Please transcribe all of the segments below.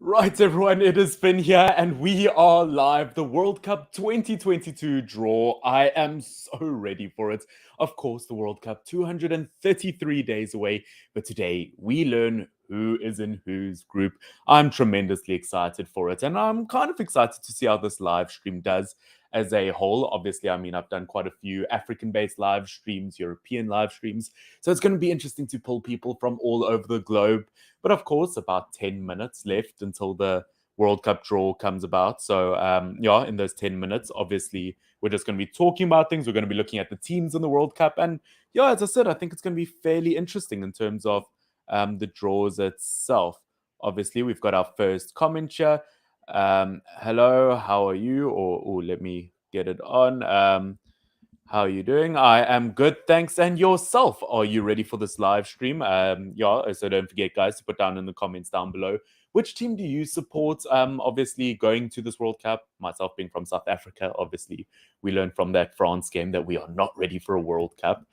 Right, everyone, it is Finn here, and we are live. The World Cup 2022 draw. I am so ready for it. Of course, the World Cup 233 days away, but today we learn who is in whose group. I'm tremendously excited for it, and I'm kind of excited to see how this live stream does as a whole. Obviously, I mean, I've done quite a few African based live streams, European live streams, so it's going to be interesting to pull people from all over the globe. But of course, about 10 minutes left until the World Cup draw comes about. So, yeah, in those 10 minutes, obviously, we're just going to be talking about things. We're going to be looking at the teams in the World Cup. And yeah, as I said, I think it's going to be fairly interesting in terms of the draws itself. Obviously, we've got our first comment here. Hello, how are you? Or let me get it on. How are you doing? I am good, thanks. And yourself? Are you ready for this live stream? Yeah, so don't forget, guys, to put down in the comments down below which team do you support? Obviously, going to this World Cup, myself being from South Africa, obviously, we learned from that France game that we are not ready for a World Cup.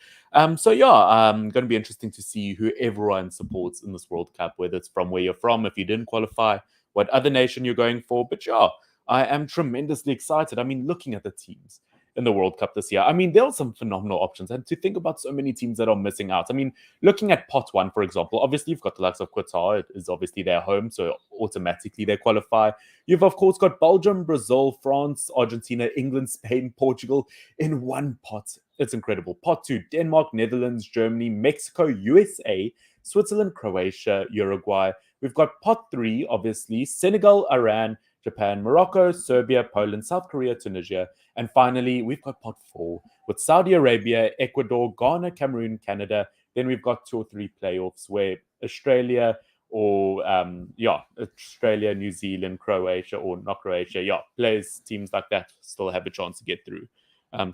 So, yeah, going to be interesting to see who everyone supports in this World Cup, whether it's from where you're from, if you didn't qualify, what other nation you're going for. But, yeah, I am tremendously excited. I mean, looking at the teams in the World Cup this year. I mean, there are some phenomenal options. And to think about so many teams that are missing out. I mean, looking at pot one, for example, obviously you've got the likes of Qatar. It is obviously their home, so automatically they qualify. You've, of course, got Belgium, Brazil, France, Argentina, England, Spain, Portugal in one pot. It's incredible. Pot two, Denmark, Netherlands, Germany, Mexico, USA, Switzerland, Croatia, Uruguay. We've got pot three, obviously, Senegal, Iran, Japan, Morocco, Serbia, Poland, South Korea, Tunisia. And finally, we've got pot four with Saudi Arabia, Ecuador, Ghana, Cameroon, Canada. Then we've got 2 or 3 playoffs where Australia or, Australia, New Zealand, Croatia, or not Croatia, players, teams like that still have a chance to get through.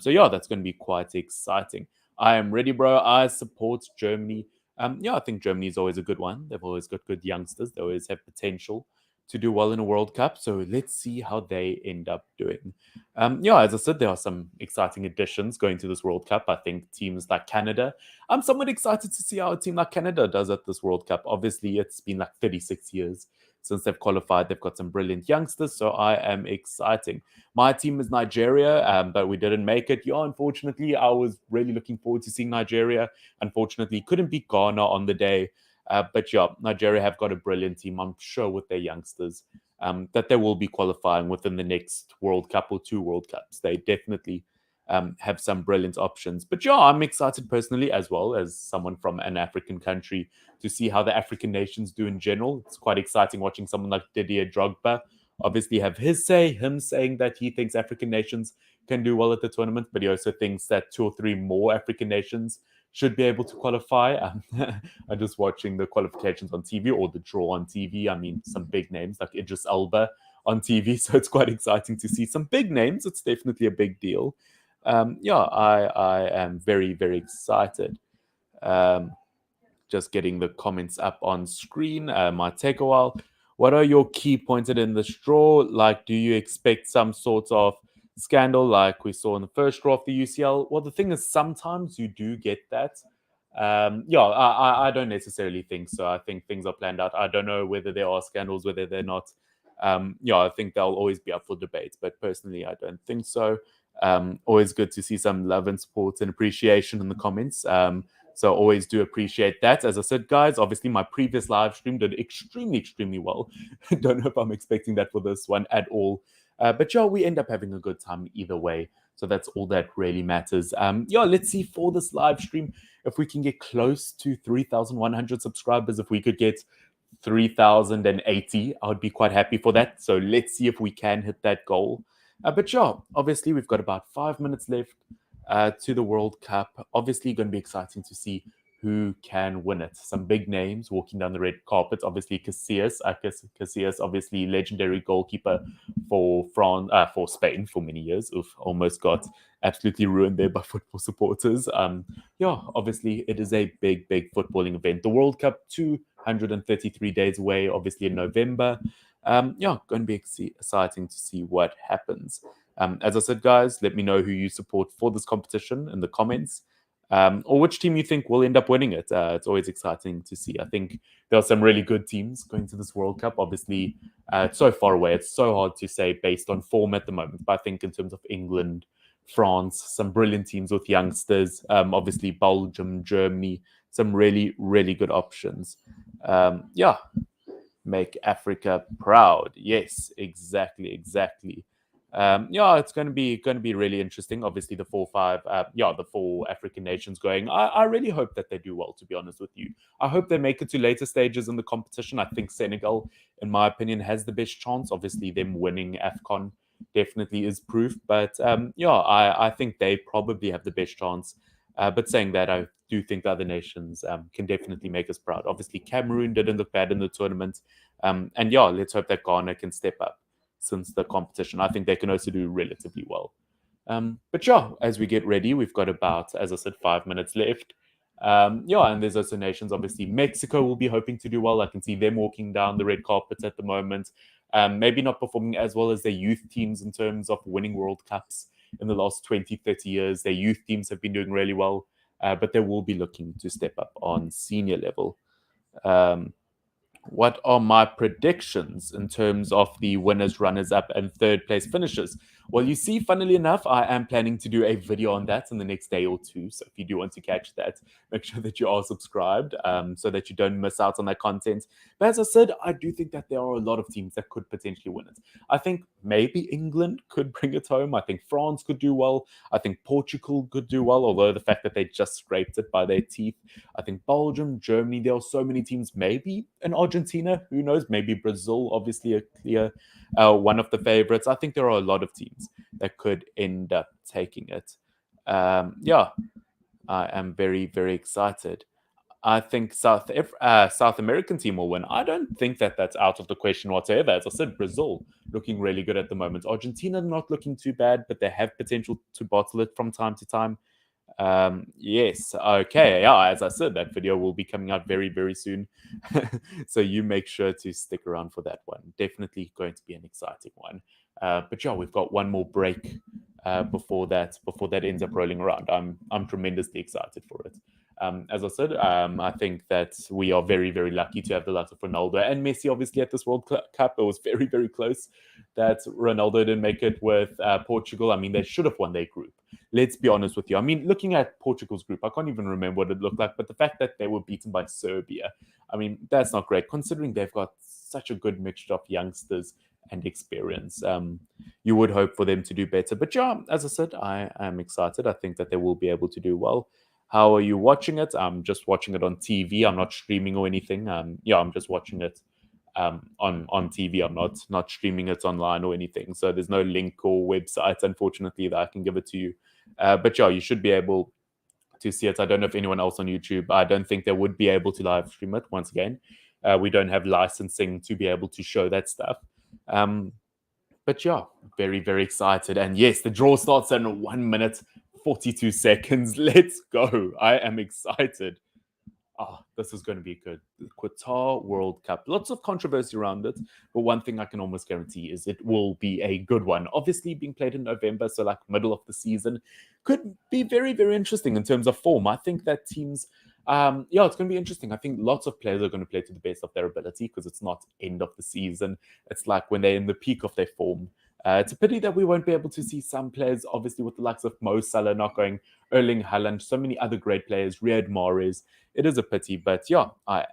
So, yeah, that's going to be quite exciting. I am ready, bro. I support Germany. I think Germany is always a good one. They've always got good youngsters. They always have potential to do well in a World Cup. So let's see how they end up doing. As I said, there are some exciting additions going to this World Cup. I think teams like Canada. I'm somewhat excited to see how a team like Canada does at this World Cup. Obviously, it's been like 36 years since they've qualified. They've got some brilliant youngsters, so I am exciting. My team is Nigeria, but we didn't make it. Yeah, unfortunately, I was really looking forward to seeing Nigeria. Unfortunately, couldn't beat Ghana on the day. But yeah, Nigeria have got a brilliant team, I'm sure, with their youngsters, that they will be qualifying within the next World Cup or 2 World Cups. They definitely have some brilliant options. But yeah, I'm excited personally, as well as someone from an African country, to see how the African nations do in general. It's quite exciting watching someone like Didier Drogba obviously have him saying that he thinks African nations can do well at the tournament, but he also thinks that 2 or 3 more African nations should be able to qualify. I'm just watching the qualifications on TV or the draw on TV. I mean, some big names like Idris Elba on TV. So it's quite exciting to see some big names. It's definitely a big deal. I am very, very excited. Um, just getting the comments up on screen. Might take a while. What are your key pointed in this draw? Like, do you expect some sort of scandal like we saw in the first draw of the UCL? Well, the thing is, sometimes you do get that. I don't necessarily think so. I think things are planned out. I don't know whether there are scandals, whether they're not. I think they'll always be up for debate, but personally, I don't think so. Always good to see some love and support and appreciation in the comments. So always do appreciate that. As I said, guys, obviously my previous live stream did extremely, extremely well. Don't know if I'm expecting that for this one at all. But we end up having a good time either way. So that's all that really matters. Let's see for this live stream if we can get close to 3,100 subscribers. If we could get 3,080, I would be quite happy for that. So let's see if we can hit that goal. Obviously we've got about 5 minutes left to the World Cup. Obviously going to be exciting to see who can win it. Some big names walking down the red carpet. Obviously Casillas, obviously legendary goalkeeper for for Spain for many years. Almost got absolutely ruined there by football supporters. Obviously it is a big, big footballing event. The World Cup 233 days away, obviously in November. Going to be exciting to see what happens. As I said, guys, let me know who you support for this competition in the comments. or which team you think will end up winning it. It's always exciting to see. I think there are some really good teams going to this World Cup. Obviously, it's so far away. It's so hard to say based on form at the moment. But I think in terms of England, France, some brilliant teams with youngsters. Obviously, Belgium, Germany, some really, really good options. Yeah, make Africa proud. Yes, exactly, exactly. Yeah, it's going to be really interesting. Obviously, the 4-5, the four African nations going. I really hope that they do well. To be honest with you, I hope they make it to later stages in the competition. I think Senegal, in my opinion, has the best chance. Obviously, them winning Afcon definitely is proof. But I think they probably have the best chance. But saying that, I do think the other nations can definitely make us proud. Obviously, Cameroon didn't look bad in the tournament. And yeah, let's hope that Ghana can step up since the competition. I think they can also do relatively well. But yeah, as we get ready, we've got about, as I said, 5 minutes left. And there's also nations. Obviously, Mexico will be hoping to do well. I can see them walking down the red carpet at the moment. Maybe not performing as well as their youth teams in terms of winning World Cups in the last 20, 30 years. Their youth teams have been doing really well, but they will be looking to step up on senior level. Um, what are my predictions in terms of the winners, runners up, and third place finishers? Well, you see, funnily enough, I am planning to do a video on that in the next day or two. So if you do want to catch that, make sure that you are subscribed so that you don't miss out on that content. But as I said, I do think that there are a lot of teams that could potentially win it. I think maybe England could bring it home. I think France could do well. I think Portugal could do well, although the fact that they just scraped it by their teeth. I think Belgium, Germany, there are so many teams. Maybe in Argentina, who knows? Maybe Brazil, obviously a clear one of the favorites. I think there are a lot of teams that could end up taking it. Yeah, I am very, very excited. I think South American team will win. I don't think that that's out of the question whatsoever. As I said, Brazil looking really good at the moment. Argentina not looking too bad, but they have potential to bottle it from time to time. Yes, okay. Yeah, as I said, that video will be coming out very, very soon. So you make sure to stick around for that one. Definitely going to be an exciting one. But yeah, we've got one more break before that ends up rolling around. I'm tremendously excited for it. As I said, I think that we are very, very lucky to have the likes of Ronaldo and Messi, obviously, at this World Cup. It was very, very close that Ronaldo didn't make it with Portugal. I mean, they should have won their group. Let's be honest with you. I mean, looking at Portugal's group, I can't even remember what it looked like, but the fact that they were beaten by Serbia, I mean, that's not great considering they've got such a good mixture of youngsters and experience. You would hope for them to do better. But yeah, as I said, I am excited. I think that they will be able to do well. How are you watching it? I'm just watching it on TV. I'm not streaming or anything. I'm just watching it on TV. I'm not streaming it online or anything. So there's no link or website, unfortunately, that I can give it to you. But yeah, you should be able to see it. I don't know if anyone else on YouTube. I don't think they would be able to live stream it. Once again, we don't have licensing to be able to show that stuff. But yeah, very, very excited. And yes, the draw starts in 1 minute, 42 seconds. Let's go. I am excited. This is going to be good. The Qatar World Cup. Lots of controversy around it, but one thing I can almost guarantee is it will be a good one. Obviously, being played in November, so like middle of the season, could be very, very interesting in terms of form. I think that teams, it's going to be interesting. I think lots of players are going to play to the best of their ability because it's not end of the season. It's like when they're in the peak of their form. It's a pity that we won't be able to see some players, obviously, with the likes of Mo Salah not going, Erling Haaland, so many other great players, Riyad Mahrez. It is a pity, but yeah,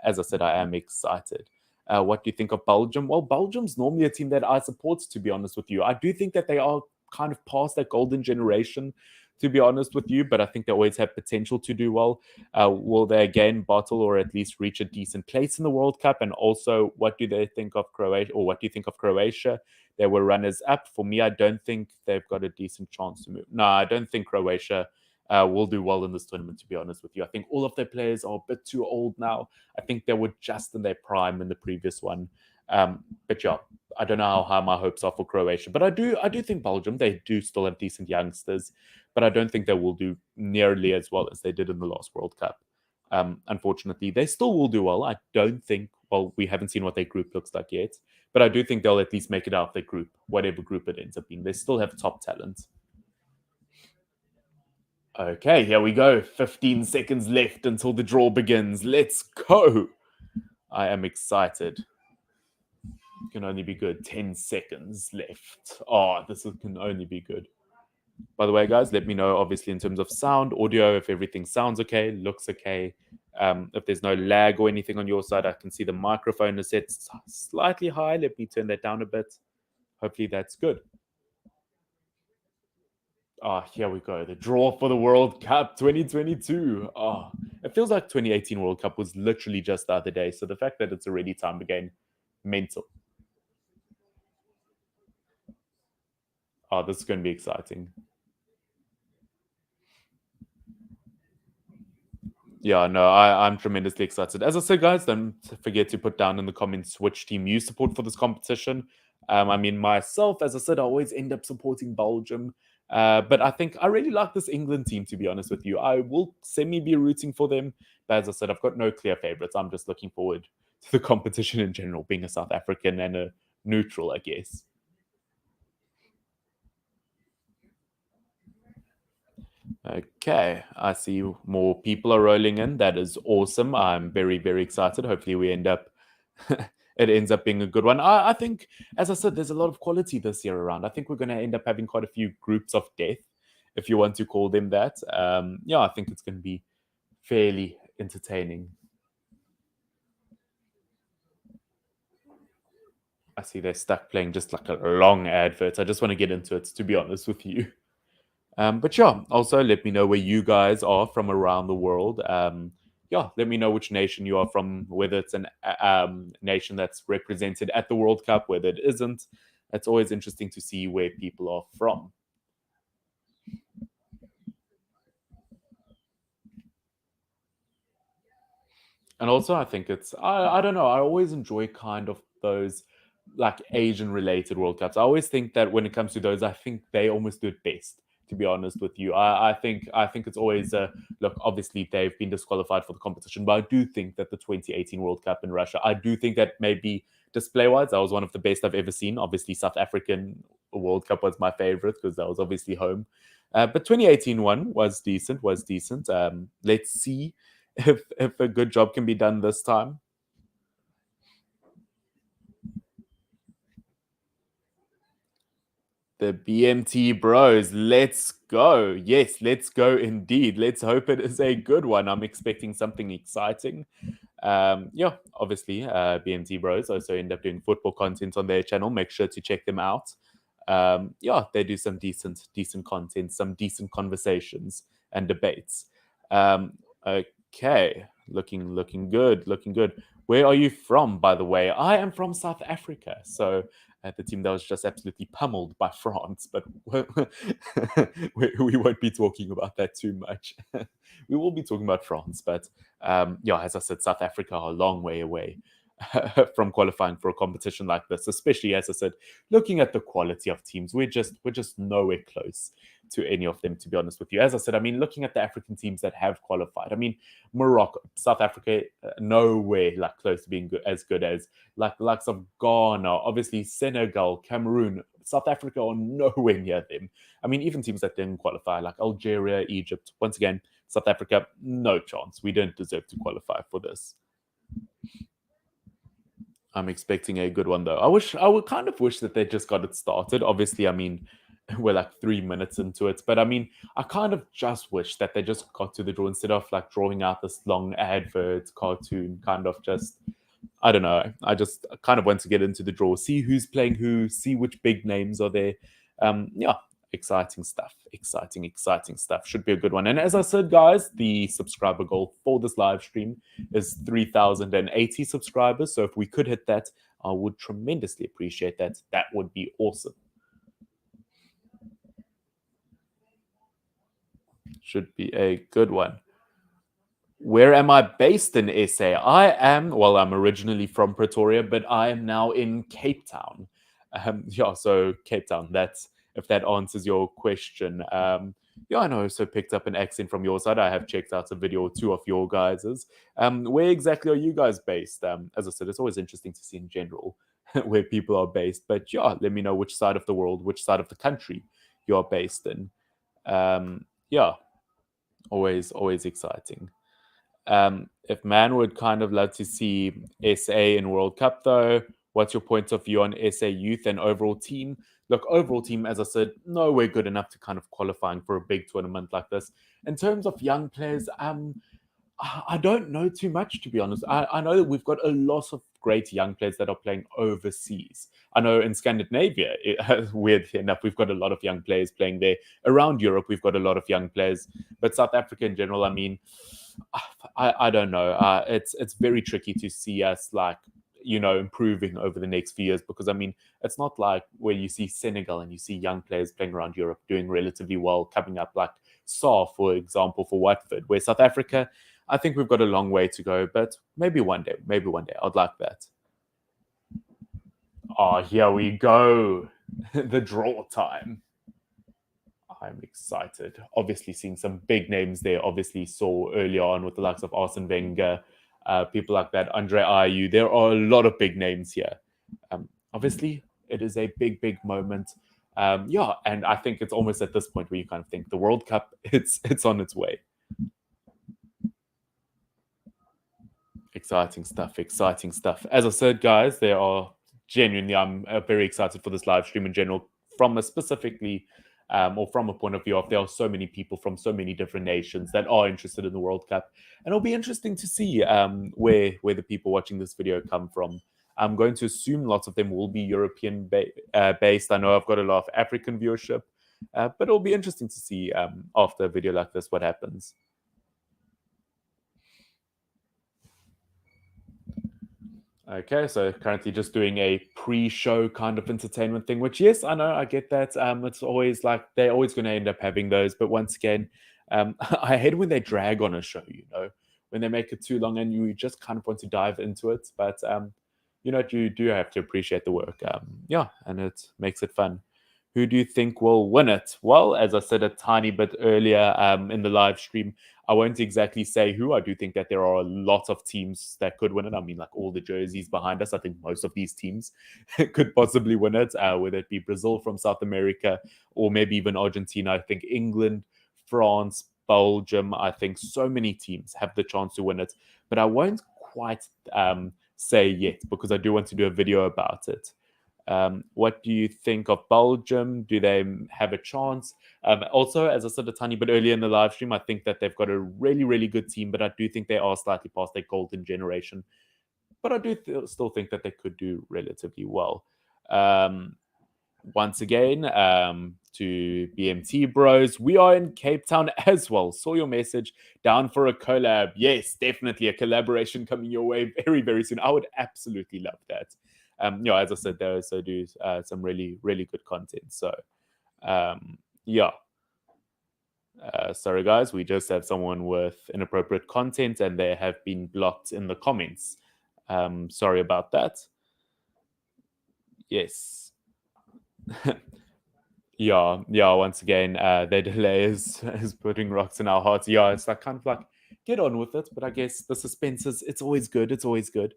as I said, I am excited. What do you think of Belgium? Well, Belgium's normally a team that I support, to be honest with you. I do think that they are kind of past that golden generation, to be honest with you, but I think they always have potential to do well. Will they again bottle or at least reach a decent place in the World Cup? And also, what do they think of Croatia, or what do you think of Croatia? They were runners up. For me, I don't think they've got a decent chance to move. No, I don't think Croatia will do well in this tournament, to be honest with you. I think all of their players are a bit too old now. I think they were just in their prime in the previous one. But yeah, I don't know how high my hopes are for Croatia. But I do think Belgium, they do still have decent youngsters, but I don't think they will do nearly as well as they did in the last World Cup. Unfortunately, they still will do well. I don't think, well, we haven't seen what their group looks like yet, but I do think they'll at least make it out of their group, whatever group it ends up being. They still have top talent. Okay, here we go. 15 seconds left until the draw begins. Let's go. I am excited. Can only be good. 10 seconds left. Oh, can only be good. By the way, guys, let me know, obviously, in terms of sound, audio, if everything sounds okay, looks okay. If there's no lag or anything on your side, I can see the microphone is set slightly high. Let me turn that down a bit. Hopefully, that's good. Ah, here we go. The draw for the World Cup 2022. Ah, it feels like 2018 World Cup was literally just the other day. So the fact that it's already time again, mental. Oh, this is going to be exciting. Yeah, no, I'm tremendously excited. As I said, guys, don't forget to put down in the comments which team you support for this competition. I mean, myself, as I said, I always end up supporting Belgium. But I think I really like this England team, to be honest with you. I will semi be rooting for them. But as I said, I've got no clear favorites. I'm just looking forward to the competition in general, being a South African and a neutral, I guess. Okay, I see more people are rolling in. That is awesome. I'm very, very excited. Hopefully, we end up. It ends up being a good one. I think, as I said, there's a lot of quality this year around. I think we're going to end up having quite a few groups of death, if you want to call them that. Yeah, I think it's going to be fairly entertaining. I see they're stuck playing just like a long advert. I just want to get into it, to be honest with you. But yeah, also let me know where you guys are from around the world. Yeah, let me know which nation you are from, whether it's an nation that's represented at the World Cup, whether it isn't. It's always interesting to see where people are from. And also, I think I don't know, I always enjoy kind of those like Asian related World Cups. I always think that when it comes to those, I think they almost do it best. To be honest with you, I think it's always look. Obviously, they've been disqualified for the competition, but I do think that the 2018 World Cup in Russia, I do think that maybe display wise, that was one of the best I've ever seen. Obviously, South African World Cup was my favorite because that was obviously home. But 2018 one was decent. Was decent. Let's see if a good job can be done this time. The BMT bros, let's go. Yes, let's go indeed. Let's hope it is a good one. I'm expecting something exciting. Yeah, obviously, BMT bros also end up doing football content on their channel. Make sure to check them out. Yeah, they do some decent content, some decent conversations and debates. Okay, looking good, looking good. Where are you from, by the way? I am from South Africa, so the team that was just absolutely pummeled by France, but we won't be talking about that too much. We will be talking about France, but yeah, as I said, South Africa are a long way away from qualifying for a competition like this, especially as I said, looking at the quality of teams, we're just nowhere close to any of them, to be honest with you. As I said, I mean, looking at the African teams that have qualified, I mean, Morocco, South Africa, nowhere like close to being as good as like the likes of Ghana, obviously Senegal, Cameroon. South Africa are nowhere near them. I mean, even teams that didn't qualify, like Algeria, Egypt, once again, South Africa, no chance. We don't deserve to qualify for this. I'm expecting a good one though. I would kind of wish that they just got it started. Obviously, I mean, we're like 3 minutes into it, but I mean, I kind of just wish that they just got to the draw instead of like drawing out this long advert cartoon kind of just. I don't know. I just kind of want to get into the draw, see who's playing who, see which big names are there. Yeah, exciting stuff. Exciting stuff. Should be a good one. And as I said, guys, the subscriber goal for this live stream is 3,080 subscribers. So if we could hit that, I would tremendously appreciate that. That would be awesome. Should be a good one. Where am I based in SA? I'm originally from Pretoria, but I am now in Cape Town. Yeah, so Cape Town, that's if that answers your question. Yeah, I know, I also picked up an accent from your side. I have checked out a video or two of your guys's. Where exactly are you guys based? As I said, it's always interesting to see in general where people are based. But yeah, let me know which side of the world, which side of the country you're based in. Yeah, Always exciting. If man would kind of love to see SA in World Cup, though, what's your point of view on SA youth and overall team? Look, overall team, as I said, nowhere good enough to kind of qualifying for a big tournament like this. In terms of young players, I don't know too much, to be honest. I know that we've got a lot of great young players that are playing overseas. I know in Scandinavia, weirdly enough, we've got a lot of young players playing there. Around Europe, we've got a lot of young players. But South Africa in general, I mean, I don't know. It's very tricky to see us like improving over the next few years because I mean it's not like where you see Senegal and you see young players playing around Europe doing relatively well, coming up like Saar, for example, for Watford. Where South Africa, I think we've got a long way to go, but maybe one day, I'd like that. Oh, here we go, the draw time. I'm excited. Obviously, seeing some big names there. Obviously, saw early on with the likes of Arsene Wenger, people like that, Andre Ayew. There are a lot of big names here. Obviously, it is a big moment. Yeah, and I think it's almost at this point where you kind of think the World Cup, it's on its way. Exciting stuff. Exciting stuff. As I said, guys, there are genuinely. I'm very excited for this live stream in general, from a specifically or from a point of view of there are so many people from so many different nations that are interested in the World Cup, and it'll be interesting to see where the people watching this video come from. I'm going to assume lots of them will be European based. I know I've got a lot of African viewership, but it'll be interesting to see after a video like this what happens. Okay, so currently just doing a pre-show kind of entertainment thing, which yes, I know, I get that. It's always like they're always going to end up having those, but once again, I hate when they drag on a show. When they make it too long and you just kind of want to dive into it. But you do have to appreciate the work. Yeah, and it makes it fun. Who do you think will win it? Well, as I said a tiny bit earlier in the live stream, I won't exactly say who. I do think that there are a lot of teams that could win it. I mean, like all the jerseys behind us, I think most of these teams could possibly win it, whether it be Brazil from South America or maybe even Argentina. I think England, France, Belgium, I think so many teams have the chance to win it. But I won't quite say yet because I do want to do a video about it. What do you think of Belgium? Do they have a chance? Also, as I said a tiny bit earlier in the live stream, I think that they've got a really good team, but I do think they are slightly past their golden generation. But I do still think that they could do relatively well. Once again, to BMT Bros, we are in Cape Town as well. Saw your message, down for a collab. Yes, definitely a collaboration coming your way very soon. I would absolutely love that. As I said, they also do some really good content. So, yeah. Sorry, guys, we just have someone with inappropriate content and they have been blocked in the comments. Sorry about that. Yes. Yeah. Once again, their delay is putting rocks in our hearts. Yeah, it's like kind of like get on with it, but I guess the suspense is it's always good. It's always good.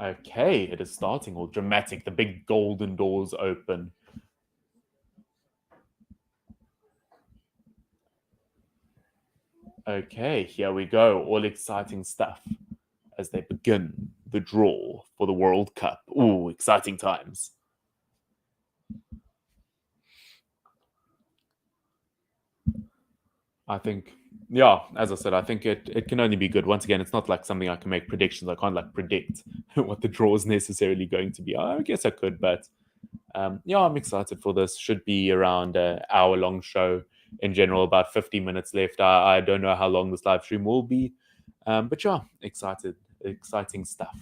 Okay, it is starting all dramatic. The big golden doors open. Okay, here we go. All exciting stuff as they begin the draw for the World Cup. Ooh, exciting times. I think, yeah, as I said, I think it can only be good. Once again, it's not like something I can make predictions. I can't like predict what the draw is necessarily going to be. I guess I could, but yeah, I'm excited for this. Should be around an hour-long show in general, about 50 minutes left. I don't know how long this live stream will be, but yeah, exciting stuff.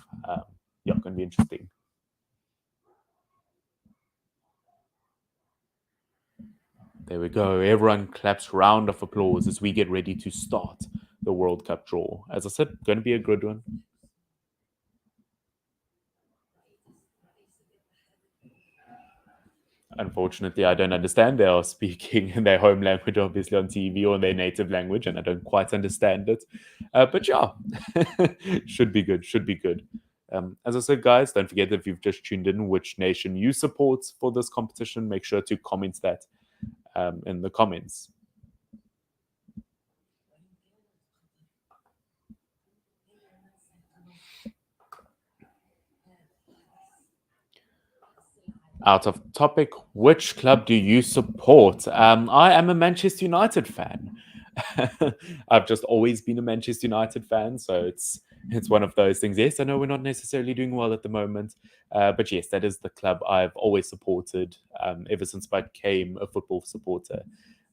Yeah, going to be interesting. There we go. Everyone claps round of applause as we get ready to start the World Cup draw. As I said, going to be a good one. Unfortunately, I don't understand. They are speaking in their home language, obviously on TV or in their native language, and I don't quite understand it. But yeah, should be good. Should be good. As I said, guys, don't forget if you've just tuned in which nation you support for this competition. Make sure to comment that in the comments. Out of topic, which club do you support? I am a Manchester United fan. I've just always been a Manchester United fan, so it's one of those things. Yes, I know we're not necessarily doing well at the moment, but yes, that is the club I've always supported ever since I became a football supporter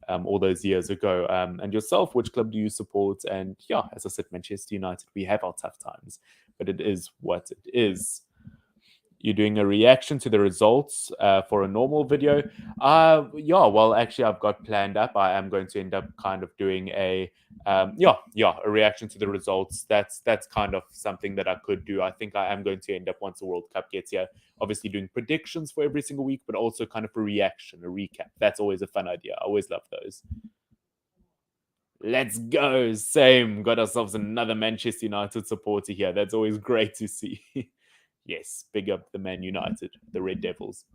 all those years ago. And yourself, which club do you support? And yeah, as I said, Manchester United. We have our tough times, but it is what it is. You're doing a reaction to the results for a normal video. Yeah, well, actually, I've got planned up. I am going to end up kind of doing a reaction to the results. That's kind of something that I could do. I think I am going to end up once the World Cup gets here. Obviously, doing predictions for every single week, but also kind of a reaction, a recap. That's always a fun idea. I always love those. Let's go. Same. Got ourselves another Manchester United supporter here. That's always great to see. Yes, big up the Man United, the Red Devils.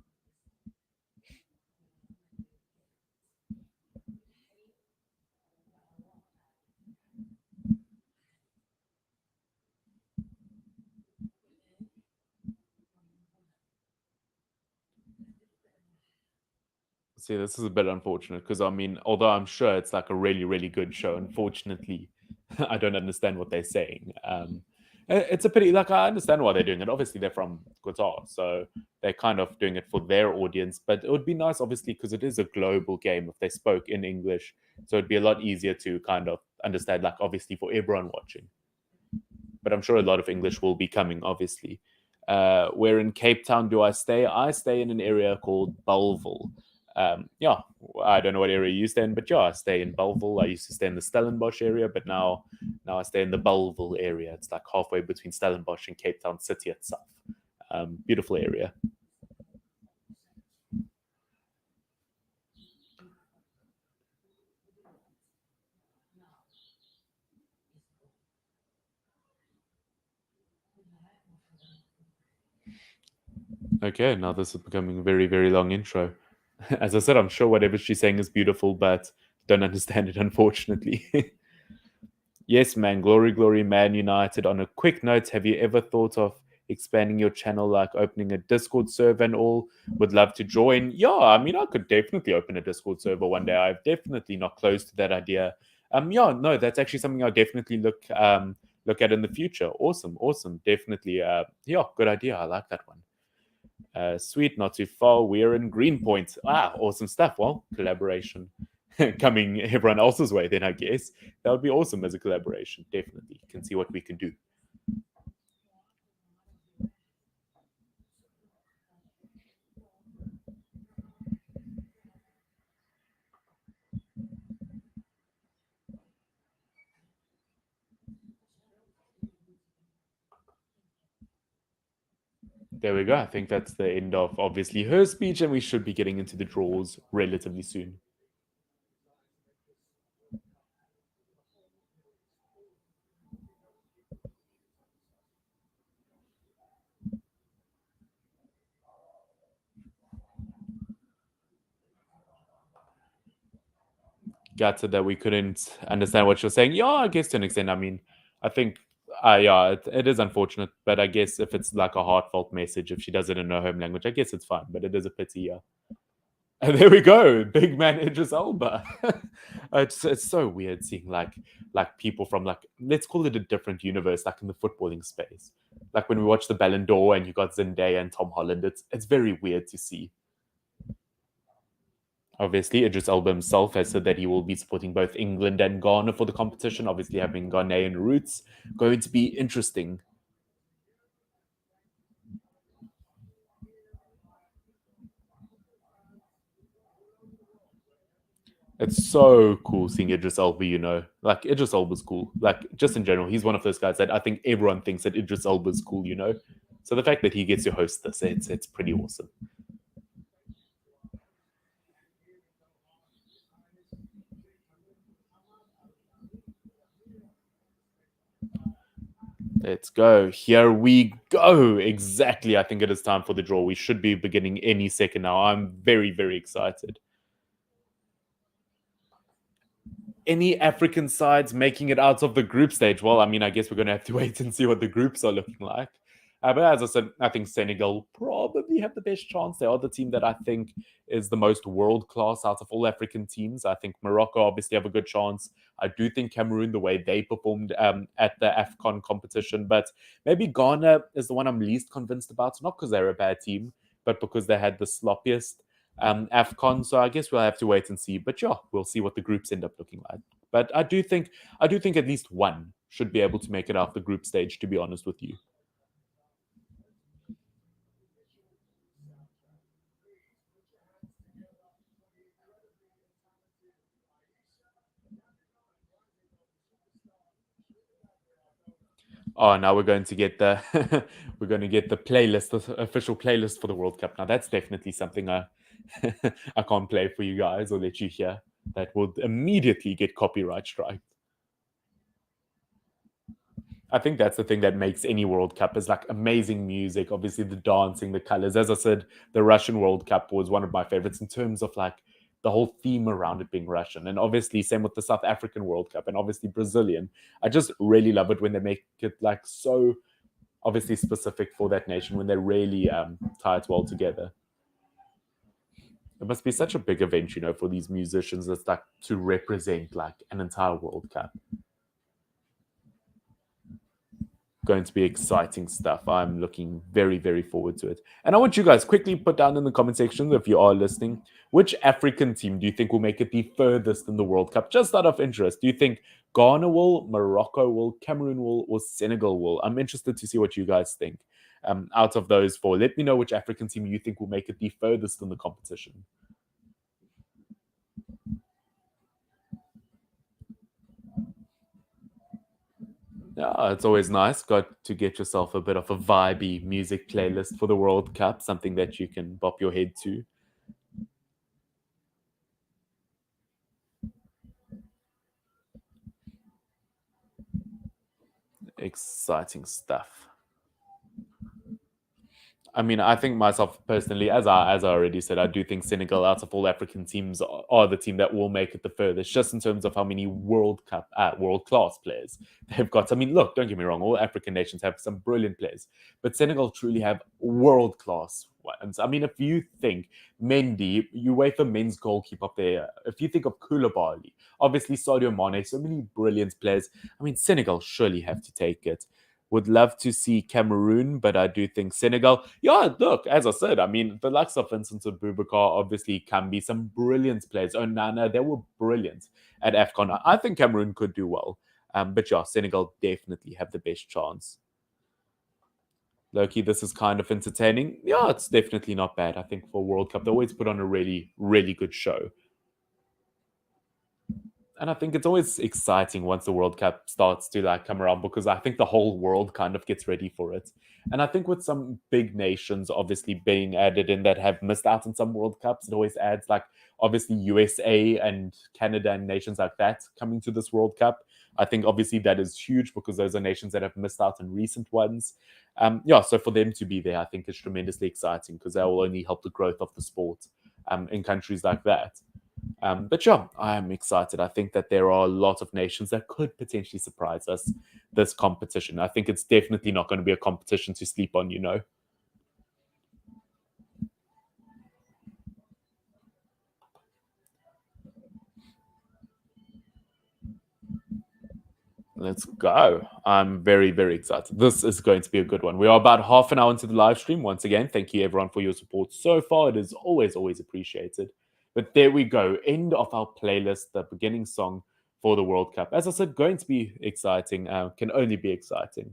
See, this is a bit unfortunate because I mean, although I'm sure it's like a really, really good show, unfortunately, I don't understand what they're saying. It's a pity. Like I understand why they're doing it. Obviously, they're from Qatar, so they're kind of doing it for their audience. But it would be nice, obviously, because it is a global game. If they spoke in English, so it'd be a lot easier to kind of understand. Like obviously for everyone watching, but I'm sure a lot of English will be coming, obviously. Where in Cape Town do I stay? I stay in an area called Bellville. Yeah, I don't know what area you stay in, but yeah, I stay in Bellville. I used to stay in the Stellenbosch area, but now I stay in the Bellville area. It's like halfway between Stellenbosch and Cape Town City itself. Beautiful area. Okay, now this is becoming a very, very long intro. As I said, I'm sure whatever she's saying is beautiful, but don't understand it, unfortunately. Yes, man. Glory, glory, man united. On a quick note, have you ever thought of expanding your channel, like opening a Discord server and all? Would love to join. Yeah, I mean, I could definitely open a Discord server one day. I've definitely not close to that idea. Yeah, no, that's actually something I'll definitely look at in the future. Awesome, awesome. Definitely. Yeah, good idea. I like that one. Sweet, not too far. We're in Greenpoint. Ah, awesome stuff. Well, collaboration coming everyone else's way, then I guess that would be awesome as a collaboration. Definitely can see what we can do. There we go. I think that's the end of obviously her speech, and we should be getting into the draws relatively soon. Gutted that we couldn't understand what she was saying. Yeah, I guess to an extent. I mean, I think, yeah, it is unfortunate, but I guess if it's like a heartfelt message, if she does it in her home language, I guess it's fine. But it is a pity, yeah. And there we go, big man Idris Elba. It's so weird seeing like people from like, let's call it a different universe, like in the footballing space. Like when we watch the Ballon d'Or and you got Zendaya and Tom Holland, it's very weird to see. Obviously, Idris Elba himself has said that he will be supporting both England and Ghana for the competition. Obviously, having Ghanaian roots, going to be interesting. It's so cool seeing Idris Elba, Like, Idris Elba's cool. Like, just in general, he's one of those guys that I think everyone thinks that Idris Elba's cool. So the fact that he gets to host this, it's pretty awesome. Let's go. Here we go. Exactly. I think it is time for the draw. We should be beginning any second now. I'm very, very excited. Any African sides making it out of the group stage? Well, I mean, I guess we're going to have to wait and see what the groups are looking like. But as I said, I think Senegal probably have the best chance. They are the team that I think is the most world class out of all African teams. I think Morocco obviously have a good chance. I do think Cameroon, the way they performed at the AFCON competition, but maybe Ghana is the one I'm least convinced about. Not because they're a bad team, but because they had the sloppiest AFCON. So I guess we'll have to wait and see. But yeah, we'll see what the groups end up looking like. But I do think at least one should be able to make it out the group stage. To be honest with you. Oh, now we're going to get the we're going to get the playlist, the official playlist for the World Cup. Now that's definitely something I I can't play for you guys or let you hear. That would immediately get copyright strike. I think that's the thing that makes any World Cup is like amazing music. Obviously, the dancing, the colors. As I said, the Russian World Cup was one of my favorites in terms of like the whole theme around it being Russian. And obviously, same with the South African World Cup and obviously Brazilian. I just really love it when they make it like so obviously specific for that nation when they really tie it well together. It must be such a big event, for these musicians that's like to represent like an entire World Cup. Going to be exciting stuff. I'm looking very, very forward to it. And I want you guys quickly put down in the comment section if you are listening, which African team do you think will make it the furthest in the World Cup? Just out of interest, do you think Ghana will, Morocco will, Cameroon will, or Senegal will? I'm interested to see what you guys think. Out of those four, let me know which African team you think will make it the furthest in the competition. Yeah, it's always nice. Got to get yourself a bit of a vibey music playlist for the World Cup, something that you can bop your head to. Exciting stuff. I mean, I think myself personally, as I already said, I do think Senegal, out of all African teams, are the team that will make it the furthest, just in terms of how many World class players they've got. I mean, look, don't get me wrong, all African nations have some brilliant players, but Senegal truly have world class ones. I mean, if you think Mendy, you wait for men's goalkeeper up there. If you think of Koulibaly, obviously Sadio Mane, so many brilliant players. I mean, Senegal surely have to take it. Would love to see Cameroon, but I do think Senegal. Yeah, look, as I said, I mean, the likes of Vincent and Boubacar obviously can be some brilliant players. Oh, Nana, they were brilliant at AFCON. I think Cameroon could do well. But yeah, Senegal definitely have the best chance. Loki, this is kind of entertaining. Yeah, it's definitely not bad. I think for World Cup, they always put on a really, really good show. And I think it's always exciting once the World Cup starts to like come around because I think the whole world kind of gets ready for it. And I think with some big nations obviously being added in that have missed out on some World Cups, it always adds like obviously USA and Canada and nations like that coming to this World Cup. I think obviously that is huge because those are nations that have missed out on recent ones. Yeah, so for them to be there, I think is tremendously exciting because that will only help the growth of the sport in countries like that. But yeah, I'm excited. I think that there are a lot of nations that could potentially surprise us this competition. I think it's definitely not going to be a competition to sleep on. Let's go. I'm very, very excited. This is going to be a good one. We are about half an hour into the live stream. Once again, thank you everyone for your support so far. It is always, always appreciated. But there we go. End of our playlist, the beginning song for the World Cup. As I said, going to be exciting. Can only be exciting.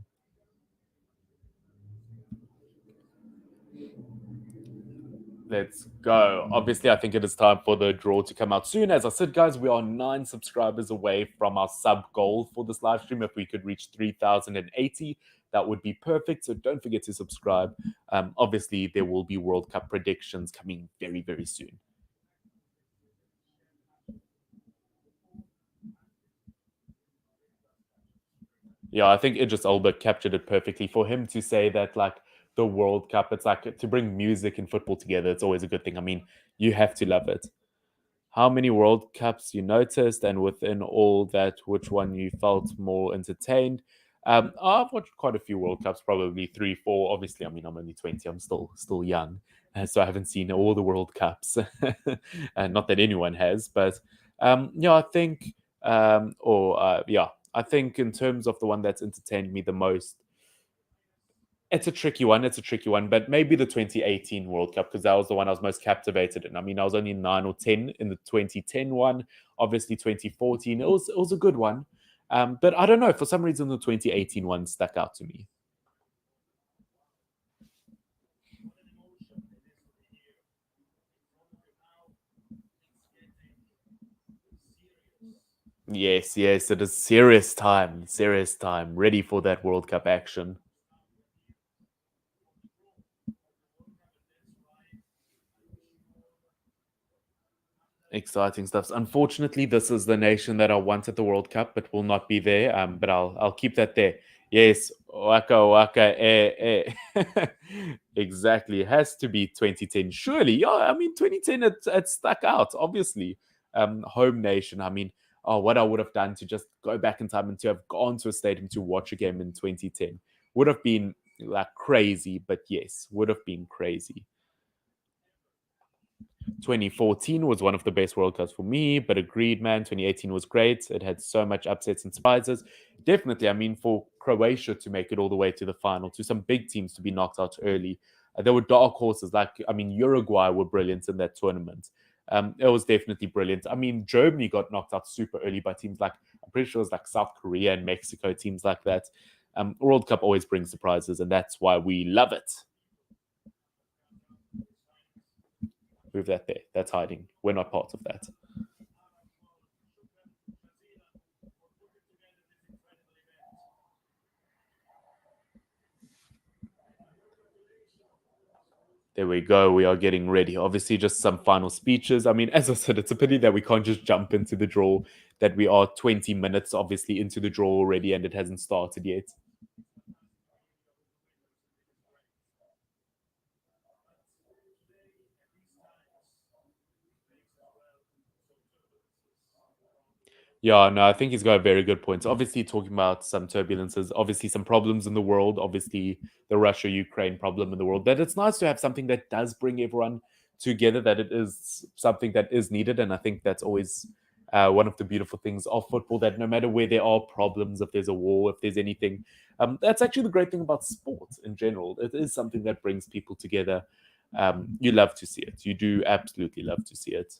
Let's go. Obviously, I think it is time for the draw to come out soon. As I said, guys, we are 9 subscribers away from our sub goal for this live stream. If we could reach 3,080, that would be perfect. So don't forget to subscribe. Obviously, there will be World Cup predictions coming very, very soon. Yeah, I think Idris Elba captured it perfectly. For him to say that, like, the World Cup, it's like to bring music and football together. It's always a good thing. I mean, you have to love it. How many World Cups you noticed, and within all that, which one you felt more entertained? I've watched quite a few World Cups, probably three, four. Obviously, I mean, I'm only 20. I'm still young, so I haven't seen all the World Cups, and not that anyone has. But yeah, I think, yeah, I think in terms of the one that's entertained me the most, it's a tricky one. It's a tricky one, but maybe the 2018 World Cup, because that was the one I was most captivated in. I mean, I was only 9 or 10 in the 2010 one. Obviously, 2014 it was a good one, but I don't know. For some reason, the 2018 one stuck out to me. Yes, yes, it is serious time. Serious time. Ready for that World Cup action. Exciting stuff. Unfortunately, this is the nation that I want at the World Cup, but will not be there. But I'll keep that there. Yes, waka waka exactly. It has to be 2010. Surely, yeah. I mean, 2010 it stuck out. Obviously, home nation. I mean, oh, what I would have done to just go back in time and to have gone to a stadium to watch a game in 2010 would have been like crazy. But yes, would have been crazy. 2014 was one of the best World Cups for me, but agreed, man. 2018 was great. It had so much upsets and surprises. Definitely, I mean, for Croatia to make it all the way to the final, to some big teams to be knocked out early, there were dark horses. Like, I mean, Uruguay were brilliant in that tournament. It was definitely brilliant. I mean, Germany got knocked out super early by teams like, I'm pretty sure it was like South Korea and Mexico, teams like that. World Cup always brings surprises, and that's why we love it. Move that there. That's hiding. We're not part of that. There we go. We are getting ready. Obviously, just some final speeches. I mean, as I said, it's a pity that we can't just jump into the draw, that we are 20 minutes obviously into the draw already and it hasn't started yet. Yeah, no, I think he's got a very good point. Obviously, talking about some turbulences, obviously, some problems in the world, obviously, the Russia Ukraine problem in the world. That it's nice to have something that does bring everyone together, that it is something that is needed. And I think that's always one of the beautiful things of football, that no matter where there are problems, if there's a war, if there's anything, that's actually the great thing about sport in general. It is something that brings people together. You love to see it. You do absolutely love to see it.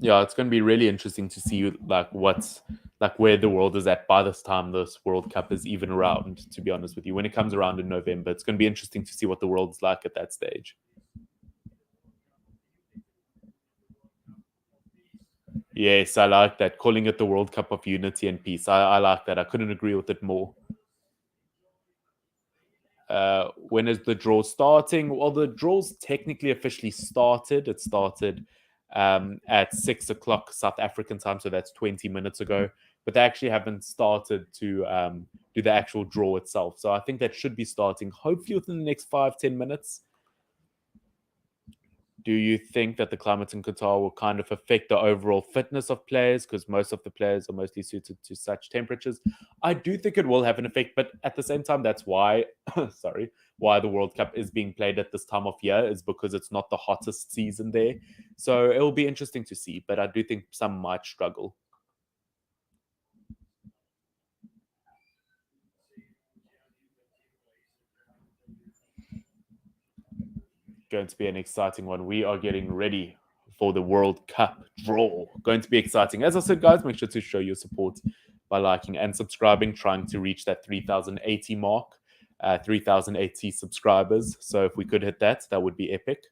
Yeah, it's going to be really interesting to see like what's like where the world is at by this time this World Cup is even around. To be honest with you, when it comes around in November, it's going to be interesting to see what the world's like at that stage. Yes, I like that. Calling it the World Cup of Unity and Peace. I like that. I couldn't agree with it more. When is the draw starting? Well, the draw's technically officially started. It started at 6 o'clock South African time, so that's 20 minutes ago. But they actually haven't started to do the actual draw itself. So I think that should be starting hopefully within the next 5-10 minutes. Do you think that the climate in Qatar will kind of affect the overall fitness of players? Because most of the players are mostly suited to such temperatures. I do think it will have an effect, but at the same time, that's why, sorry, why the World Cup is being played at this time of year is because it's not the hottest season there. So it will be interesting to see, but I do think some might struggle. Going to be an exciting one. We are getting ready for the World Cup draw. Going to be exciting. As I said, guys, make sure to show your support by liking and subscribing, trying to reach that 3,080 mark, 3,080 subscribers. So if we could hit that, that would be epic.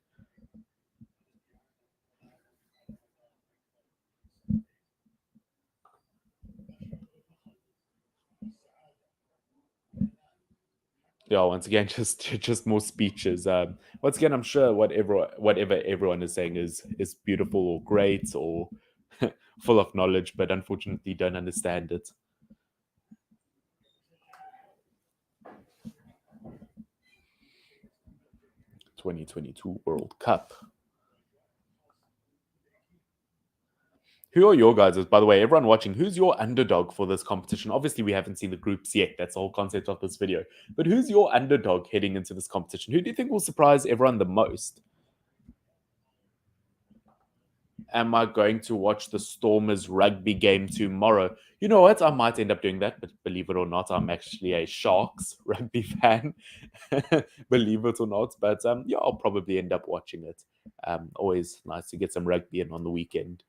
Yeah, once again, just more speeches. Once again, I'm sure whatever everyone is saying is beautiful or great or full of knowledge, but unfortunately don't understand it. 2022 World Cup. Who are your guys? By the way, everyone watching, who's your underdog for this competition? Obviously, we haven't seen the groups yet. That's the whole concept of this video. But who's your underdog heading into this competition? Who do you think will surprise everyone the most? Am I going to watch the Stormers rugby game tomorrow? You know what? I might end up doing that, but believe it or not, I'm actually a Sharks rugby fan. Believe it or not. But yeah, I'll probably end up watching it. Always nice to get some rugby in on the weekend.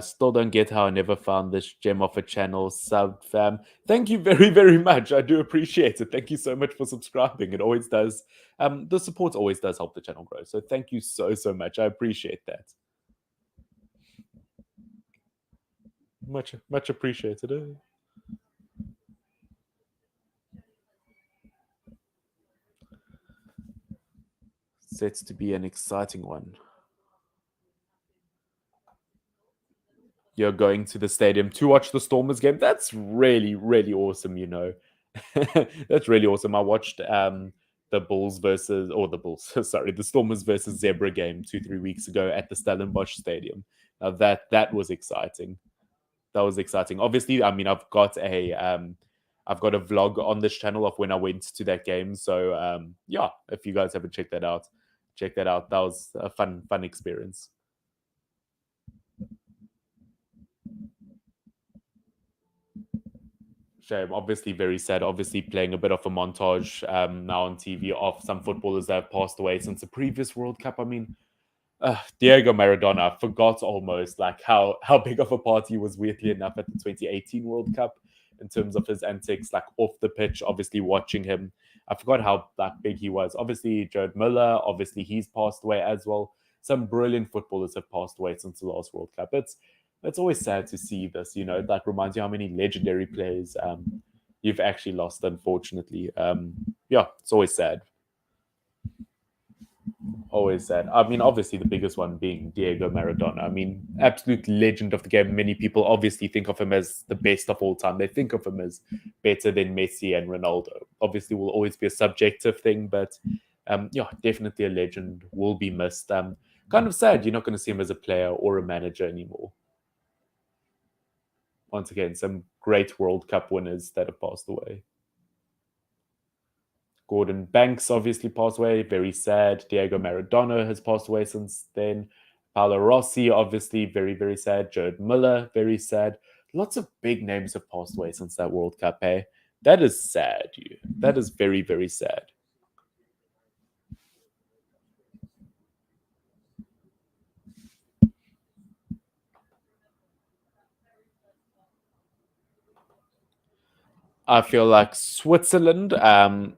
Still don't get how I never found this gem of a channel sub fam. Thank you very, very much. I do appreciate it. Thank you so much for subscribing. It always does. The support always does help the channel grow. So thank you so, so much. I appreciate that. Much, much appreciated. Sets to be an exciting one. You're going to the stadium to watch the Stormers game. That's really, really awesome, you know. That's really awesome. I watched the Bulls versus, or the Bulls, sorry, the Stormers versus Zebra game 2, 3 weeks ago at the Stellenbosch Stadium. Now that was exciting. That was exciting. Obviously, I mean, I've got a vlog on this channel of when I went to that game. So yeah, if you guys haven't checked that out, check that out. That was a fun experience. Shame. Obviously, very sad. Obviously, playing a bit of a montage now on TV of some footballers that have passed away since the previous World Cup. I mean, Diego Maradona, I forgot almost like how big of a part he was, weirdly enough, at the 2018 World Cup in terms of his antics, like off the pitch. Obviously, watching him, I forgot how like big he was. Obviously, Jared Miller, obviously he's passed away as well. Some brilliant footballers have passed away since the last World Cup. It's always sad to see this. You know, that reminds you how many legendary players you've actually lost. Unfortunately, yeah, it's always sad. Always sad. I mean, obviously, the biggest one being Diego Maradona. I mean, absolute legend of the game. Many people obviously think of him as the best of all time. They think of him as better than Messi and Ronaldo. Obviously, will always be a subjective thing, but yeah, definitely a legend. Will be missed. Kind of sad you're not going to see him as a player or a manager anymore. Once again, some great World Cup winners that have passed away. Gordon Banks obviously passed away, very sad. Diego Maradona has passed away since then. Paolo Rossi, obviously, very, very sad. Jared Miller, very sad. Lots of big names have passed away since that World Cup, eh? That is sad, you. That is very, very sad. I feel like Switzerland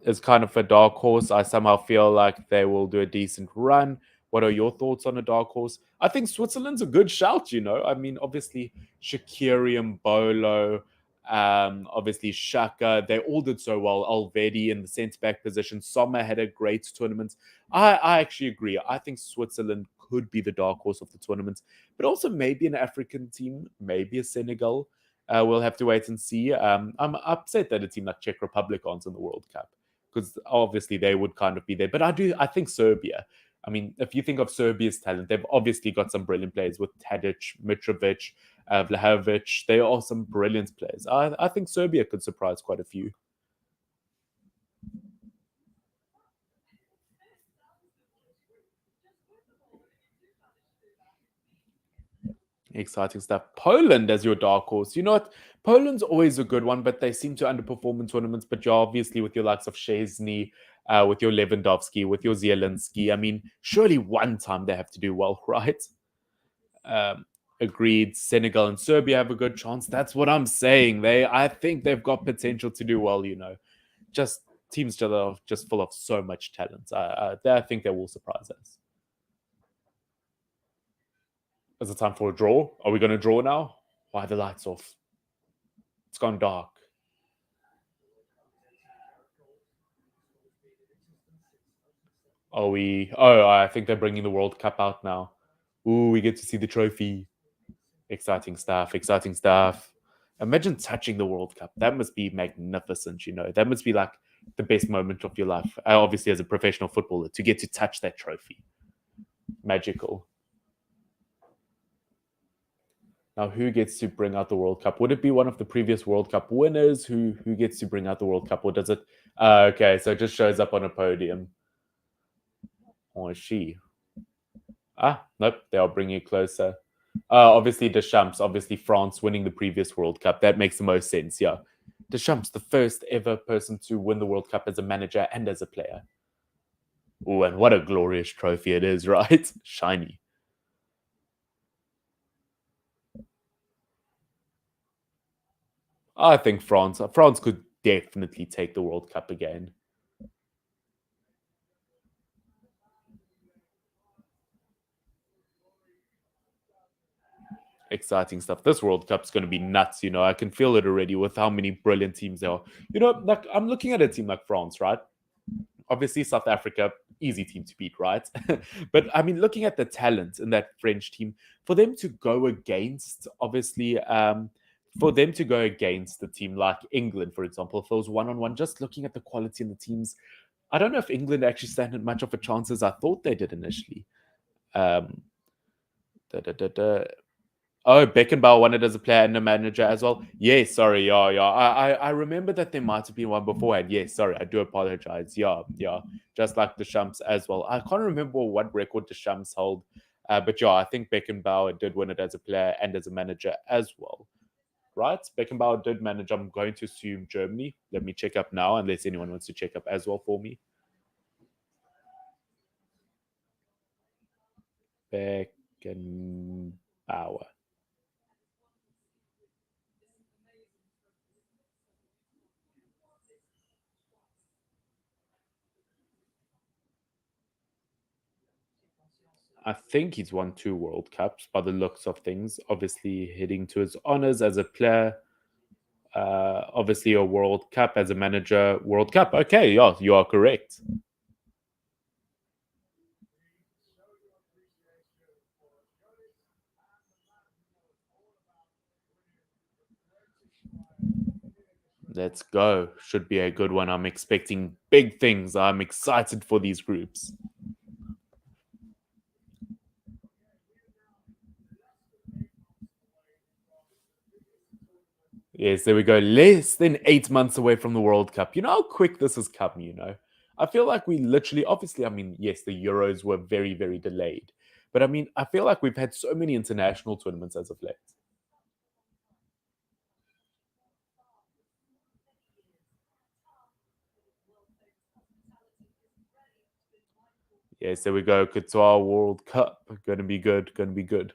is kind of a dark horse. I somehow feel like they will do a decent run. What are your thoughts on a dark horse? I think Switzerland's a good shout, you know. I mean, obviously, Shaqiri and Bolo, obviously Shaka, they all did so well. Alvedi in the centre back position. Sommer had a great tournament. I actually agree. I think Switzerland could be the dark horse of the tournament, but also maybe an African team, maybe a Senegal. We'll have to wait and see. I'm upset that a team like Czech Republic aren't in the World Cup because obviously they would kind of be there. But I think Serbia. I mean, if you think of Serbia's talent, they've obviously got some brilliant players with Tadic, Mitrovic, Vlahovic. They are some brilliant players. I think Serbia could surprise quite a few. Exciting stuff. Poland as your dark horse. You know what? Poland's always a good one, but they seem to underperform in tournaments. But you're obviously with your likes of Szczesny, with your Lewandowski, with your Zielinski. I mean, surely one time they have to do well, right? Agreed. Senegal and Serbia have a good chance. That's what I'm saying. I think they've got potential to do well. You know, just teams that are just full of so much talent. I think they will surprise us. Is it time for a draw? Are we going to draw now? Why are the lights off? It's gone dark. Are we? Oh, I think they're bringing the World Cup out now. Ooh, we get to see the trophy. Exciting stuff. Exciting stuff. Imagine touching the World Cup. That must be magnificent. That must be like the best moment of your life. Obviously, as a professional footballer, to get to touch that trophy, magical. Now, who gets to bring out the World Cup? Would it be one of the previous World Cup winners who gets to bring out the World Cup, or does it? Okay, so it just shows up on a podium, or is she? Nope, they'll bring you closer. Obviously, Deschamps, obviously France winning the previous World Cup. That makes the most sense. Yeah, Deschamps, the first ever person to win the World Cup as a manager and as a player. Oh, and what a glorious trophy it is, right? Shiny. I think France could definitely take the World Cup again. Exciting stuff. This World Cup's going to be nuts. I can feel it already with how many brilliant teams there are. Like I'm looking at a team like France, right? Obviously, South Africa, easy team to beat, right? But I mean, looking at the talent in that French team, for them to go against, obviously, for them to go against the team like England, for example, if it was one on one, just looking at the quality in the teams, I don't know if England actually stand much of a chance as I thought they did initially. Um, da, da, da, da. Oh, Beckenbauer won it as a player and a manager as well. Yes, sorry, yeah, yeah. I remember that there might have been one beforehand. Yes, sorry, I do apologize. Yeah, yeah. Just like Deschamps as well. I can't remember what record Deschamps hold, but yeah, I think Beckenbauer did win it as a player and as a manager as well. Right? Beckenbauer did manage. I'm going to assume Germany. Let me check up now, unless anyone wants to check up as well for me. Beckenbauer. I think he's won two World Cups by the looks of things. Obviously, heading to his honors as a player. Obviously, a World Cup as a manager. World Cup. Okay, yeah, you are correct. Let's go. Should be a good one. I'm expecting big things. I'm excited for these groups. Yes, there we go. Less than 8 months away from the World Cup. You know how quick this has come. I feel like we literally, obviously, I mean, yes, the Euros were very, very delayed. But I mean, I feel like we've had so many international tournaments as of late. Yes, there we go. Qatar World Cup. Going to be good. Going to be good.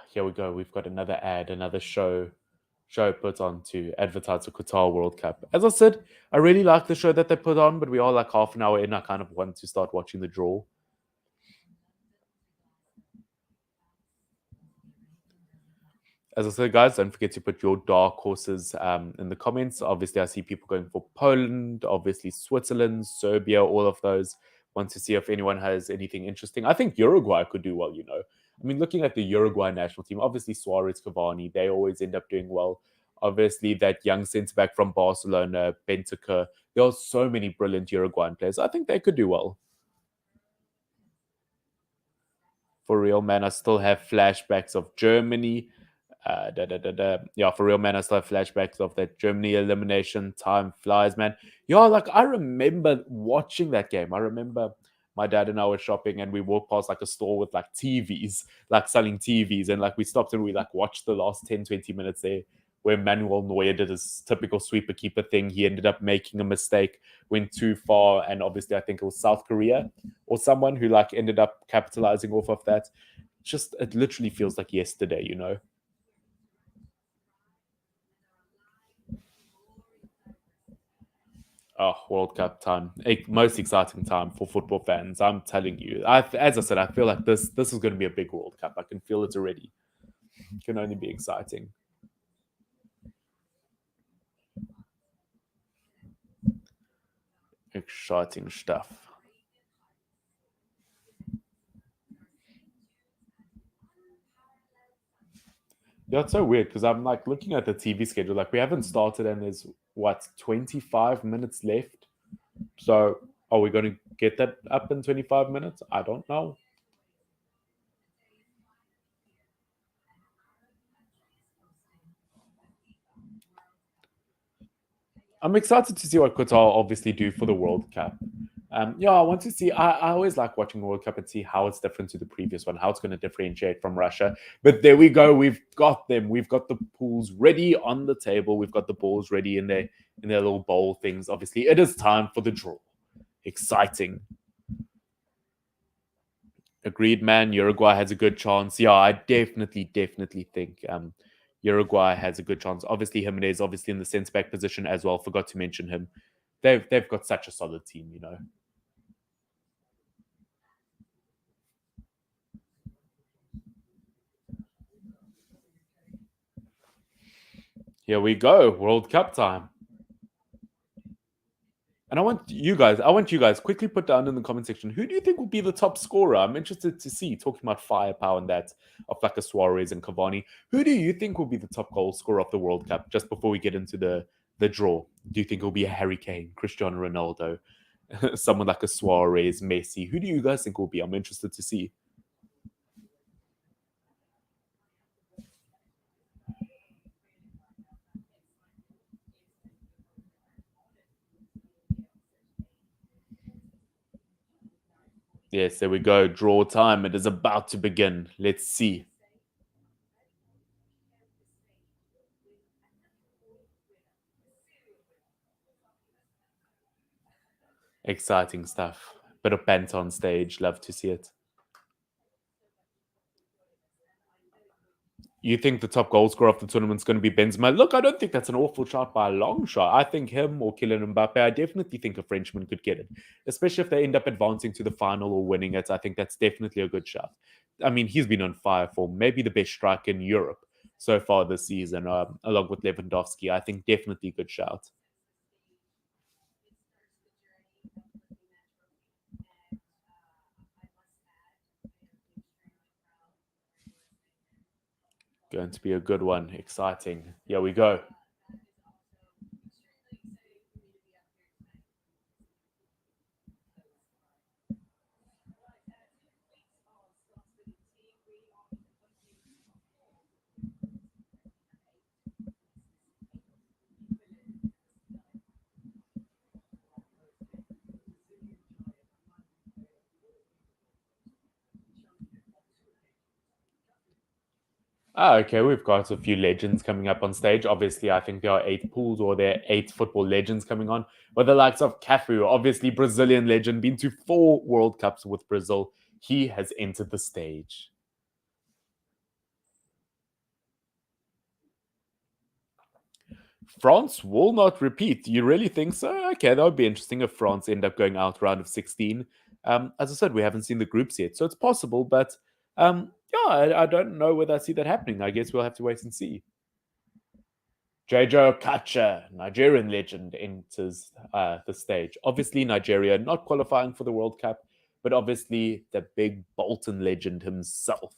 Here we go. We've got another ad, another show put on to advertise the Qatar World Cup. As I said, I really like the show that they put on, but we are like half an hour in. I kind of want to start watching the draw. As I said, guys, don't forget to put your dark horses in the comments. Obviously, I see people going for Poland, obviously Switzerland, Serbia, all of those. Want to see if anyone has anything interesting. I think Uruguay could do well. I mean, looking at the Uruguay national team, obviously Suarez, Cavani, they always end up doing well. Obviously, that young centre back from Barcelona, Bentancur. There are so many brilliant Uruguayan players. I think they could do well. For real, man, I still have flashbacks of Germany. Yeah, for real, man, I still have flashbacks of that Germany elimination. Time flies, man. Yeah, like I remember watching that game. I remember my dad and I were shopping and we walked past like a store with like TVs, like selling TVs. And like we stopped and we like watched the last 10, 20 minutes there where Manuel Neuer did his typical sweeper keeper thing. He ended up making a mistake, went too far. And obviously, I think it was South Korea or someone who like ended up capitalizing off of that. Just, it literally feels like yesterday. Oh, World Cup time, most exciting time for football fans. I'm telling you. As I said, I feel like this is going to be a big World Cup. I can feel it already. It can only be exciting. Exciting stuff. Yeah, it's so weird because I'm like looking at the TV schedule. Like we haven't started, and there's what 25 minutes left. So are we going to get that up in 25 minutes? I don't know. I'm excited to see what Qatar obviously do for the World Cup. Yeah, I want to see. I always like watching the World Cup and see how it's different to the previous one, how it's going to differentiate from Russia. But there we go. We've got them. We've got the pools ready on the table. We've got the balls ready in their little bowl things. Obviously, it is time for the draw. Exciting. Agreed, man. Uruguay has a good chance. Yeah, I definitely think Uruguay has a good chance. Obviously, Jimenez, obviously in the centre back position as well. Forgot to mention him. They've got such a solid team, you know. Here we go, World Cup time. And I want you guys quickly put down in the comment section who do you think will be the top scorer? I'm interested to see, talking about firepower and that of like a Suarez and Cavani. Who do you think will be the top goal scorer of the World Cup? Just before we get into the draw, do you think it'll be a Harry Kane, Cristiano Ronaldo, someone like a Suarez, Messi? Who do you guys think will be? I'm interested to see. Yes, there we go. Draw time. It is about to begin. Let's see. Exciting stuff. Bit of bent on stage. Love to see it. You think the top goal scorer of the tournament's going to be Benzema? Look, I don't think that's an awful shot by a long shot. I think him or Kylian Mbappe, I definitely think a Frenchman could get it, especially if they end up advancing to the final or winning it. I think that's definitely a good shot. I mean, he's been on fire for maybe the best striker in Europe so far this season, along with Lewandowski. I think definitely a good shout. Going to be a good one. Exciting. Here we go. Okay, we've got a few legends coming up on stage. Obviously, I think there are eight pools or there are eight football legends coming on. With the likes of Cafu, obviously Brazilian legend, been to four World Cups with Brazil. He has entered the stage. France will not repeat. You really think so? Okay, that would be interesting if France end up going out round of 16. As I said, we haven't seen the groups yet, so it's possible, but yeah, I don't know whether I see that happening. I guess we'll have to wait and see. Jojo Kacha, Nigerian legend, enters the stage. Obviously, Nigeria not qualifying for the World Cup, but obviously the big Bolton legend himself.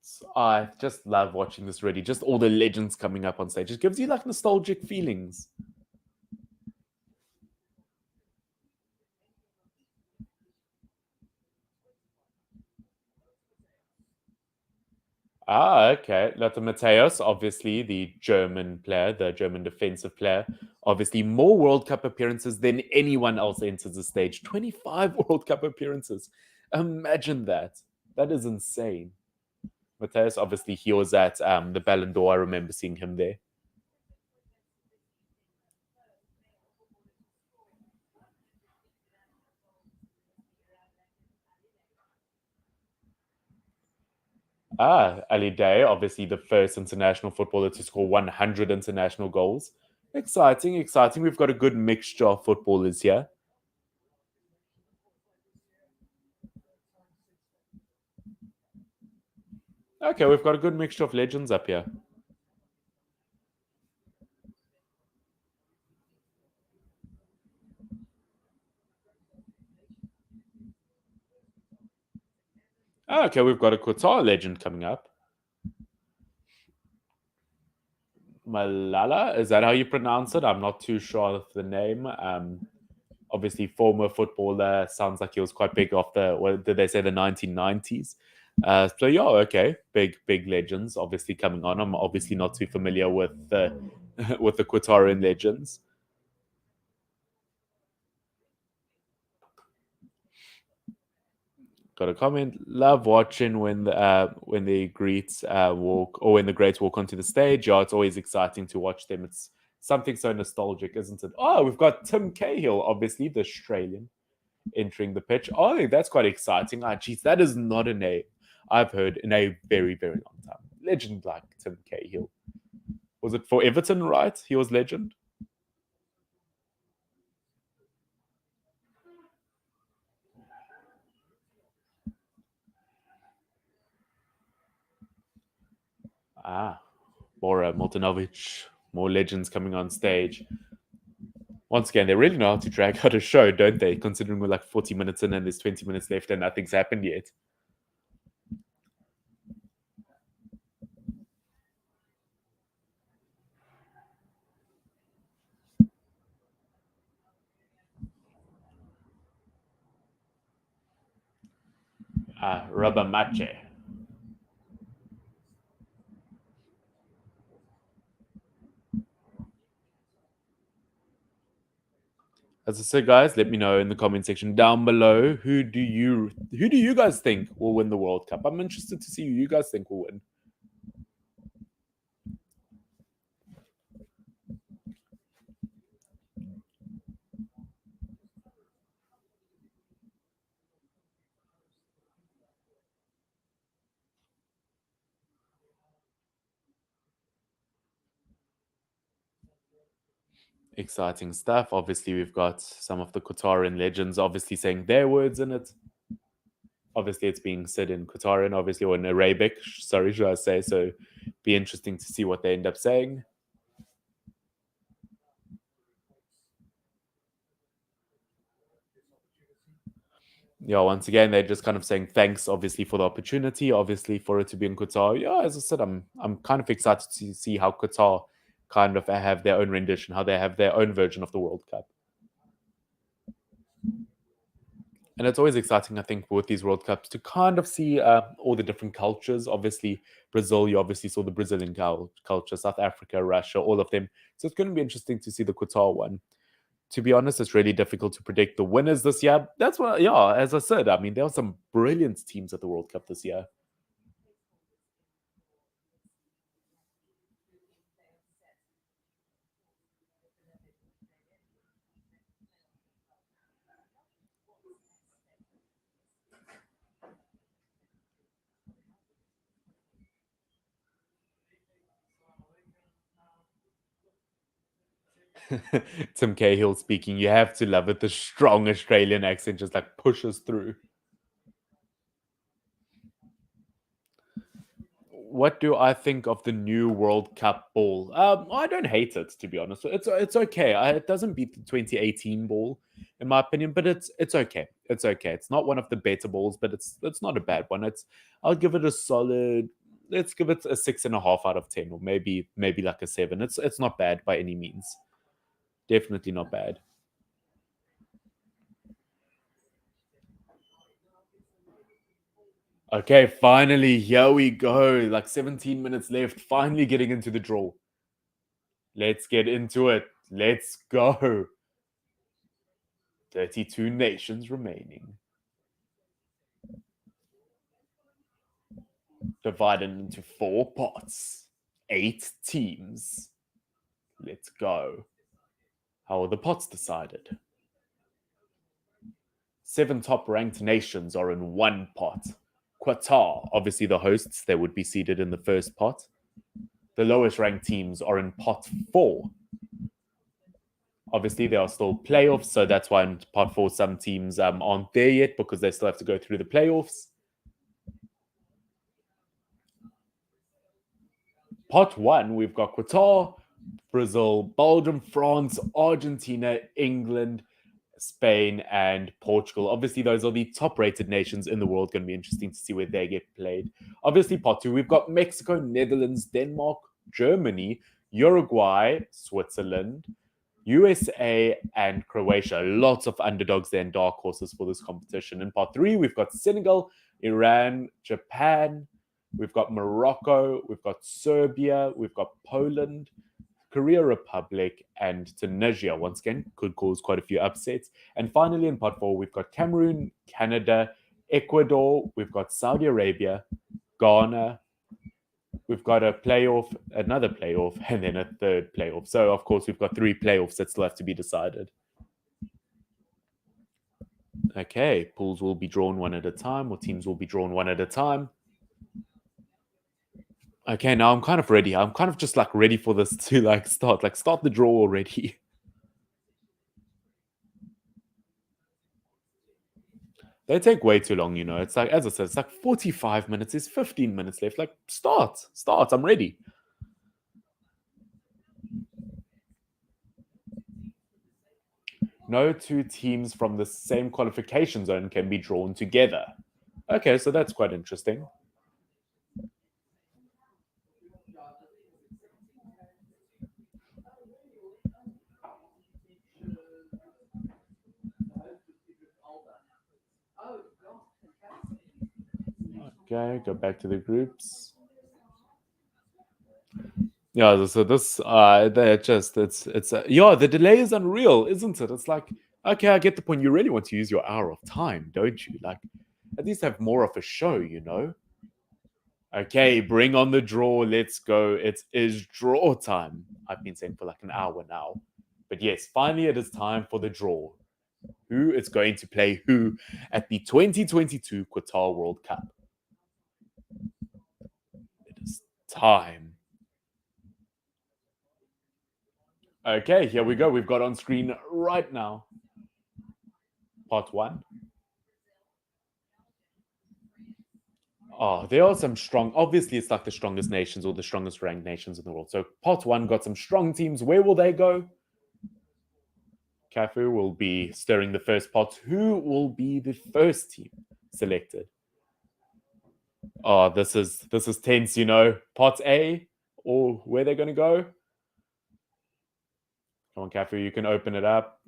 So I just love watching this already. Just all the legends coming up on stage. It gives you like nostalgic feelings. Okay. Lothar Matthäus, obviously the German player, the German defensive player. Obviously, more World Cup appearances than anyone else enters the stage. 25 World Cup appearances. Imagine that. That is insane. Matthäus, obviously, he was at the Ballon d'Or. I remember seeing him there. Ali Day, obviously the first international footballer to score 100 international goals. Exciting, exciting. We've got a good mixture of footballers here. Okay, we've got a good mixture of legends up here. Oh, okay, we've got a Qatar legend coming up. Malala, is that how you pronounce it? I'm not too sure of the name. Obviously, former footballer. Sounds like he was quite big off the, what did they say, the 1990s. So yeah, okay, big legends obviously coming on. I'm obviously not too familiar with the with the Qatarian legends. Got a comment. Love watching when the greets walk or when the greats walk onto the stage. Yeah, it's always exciting to watch them. It's something so nostalgic, isn't it? Oh, we've got Tim Cahill, obviously the Australian, entering the pitch. Oh, I think that's quite exciting. Ah, geez, that is not a name I've heard in a very long time. Legend like Tim Cahill. Was it for Everton? Right, he was legend. Ah, Bora Miltinovic. More legends coming on stage. Once again, they really know how to drag out a show, don't they? Considering we're like 40 minutes in and there's 20 minutes left and nothing's happened yet. Rubber Mache. As I said, guys, let me know in the comment section down below who do you guys think will win the World Cup? I'm interested to see who you guys think will win. Exciting stuff. Obviously, we've got some of the Qatarian legends obviously saying their words in it. Obviously, it's being said in Qatarian, obviously, or in Arabic. Sorry, should I say? So, be interesting to see what they end up saying. Yeah, once again, they're just kind of saying thanks, obviously, for the opportunity, obviously, for it to be in Qatar. Yeah, as I said, I'm kind of excited to see how Qatar kind of have their own rendition, how they have their own version of the World Cup. And it's always exciting, I think, with these World Cups to kind of see all the different cultures. Obviously, Brazil, you obviously saw the Brazilian culture, South Africa, Russia, all of them. So it's going to be interesting to see the Qatar one. To be honest, it's really difficult to predict the winners this year. That's what, yeah, as I said, I mean, there are some brilliant teams at the World Cup this year. Tim Cahill speaking. You have to love it. The strong Australian accent just like pushes through. What do I think of the new World Cup ball? I don't hate it, to be honest. It's okay. It doesn't beat the 2018 ball, in my opinion, but it's okay. It's okay. It's not one of the better balls, but it's not a bad one. I'll give it a solid. Let's give it a 6.5 out of 10, or maybe like a 7. It's not bad by any means. Definitely not bad. Okay, finally, here we go. Like 17 minutes left. Finally getting into the draw. Let's get into it. Let's go. 32 nations remaining. Divided into 4 pots. 8 teams. Let's go. How are the pots decided? 7 top-ranked nations are in one pot. Qatar, obviously the hosts, they would be seated in the first pot. The lowest ranked teams are in pot 4. Obviously, there are still playoffs, so that's why in part 4 some teams aren't there yet because they still have to go through the playoffs. Part 1, we've got Qatar, Brazil, Belgium, France, Argentina, England. Spain, and Portugal. Obviously, those are the top rated nations in the world. Going to be interesting to see where they get played. Obviously, part two, we've got Mexico, Netherlands, Denmark, Germany, Uruguay, Switzerland, USA, and Croatia. Lots of underdogs there and dark horses for this competition. In part three, we've got Senegal, Iran, Japan, we've got Morocco, we've got Serbia, we've got Poland, Korea Republic, and Tunisia. Once again, could cause quite a few upsets. And finally, in part four, we've got Cameroon, Canada, Ecuador, we've got Saudi Arabia, Ghana, we've got a playoff, another playoff, and then a third playoff. So, of course, we've got three playoffs that still have to be decided. Okay, pools will be drawn one at a time, or teams will be drawn one at a time. Okay, now I'm kind of ready. I'm kind of just like ready for this to start the draw already. They take way too long, you know. It's like, as I said, it's like 45 minutes. There's 15 minutes left. Like, start. I'm ready. No two teams from the same qualification zone can be drawn together. Okay, so that's quite interesting. Okay, go back to the groups. Yeah, so this, they're just, yeah, the delay is unreal, isn't it? It's like, okay, I get the point. You really want to use your hour of time, don't you? Like, at least have more of a show, you know? Okay, bring on the draw. Let's go. It is draw time. I've been saying for like an hour now. But yes, finally it is time for the draw. Who is going to play who at the 2022 Qatar World Cup? It is time. Okay, here we go. We've got on screen right now part one. Oh, there are some strong, obviously, it's like the strongest nations or the strongest ranked nations in the world. So, part one got some strong teams. Where will they go? Cafu will be stirring the first pot. Who will be the first team selected? Oh, this is tense, you know. Pot A or where they're going to go? Come on, Cafu, you can open it up.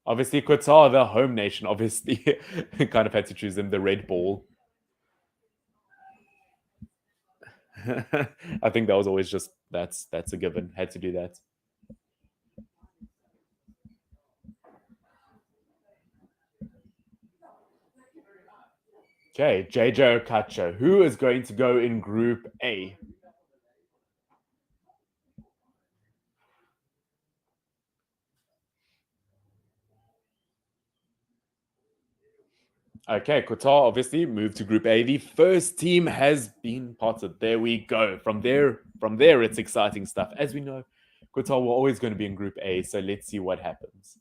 Obviously, Qatar, the home nation, obviously, kind of had to choose them the red ball. I think that was always just that's a given. Had to do that. Okay, JJ Okacha. Who is going to go in Group A? Okay, Qatar obviously moved to Group A. The first team has been potted. There we go. From there, it's exciting stuff. As we know, Qatar were always going to be in Group A. So let's see what happens.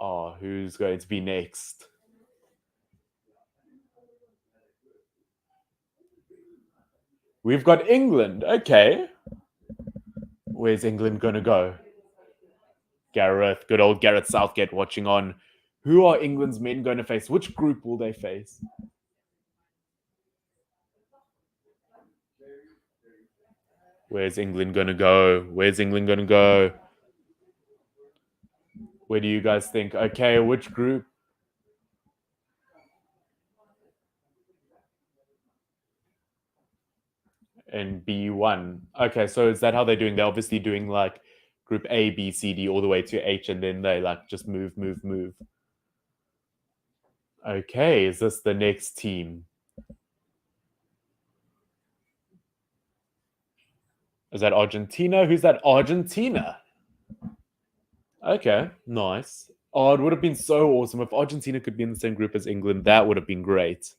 Oh, who's going to be next? We've got England. Okay, where's England going to go? Gareth, good old Gareth Southgate watching on. Who are England's men going to face? Which group will they face? Where's England going to go? Where's England going to go? Where do you guys think? Okay, which group? And B1. Okay, so is that how they're doing? They're obviously doing like group A, B, C, D all the way to H, and then they like just move. Okay, is this the next team? Is that Argentina? Who's that? Argentina. Okay, nice. Oh, it would have been so awesome if Argentina could be in the same group as England. That would have been great.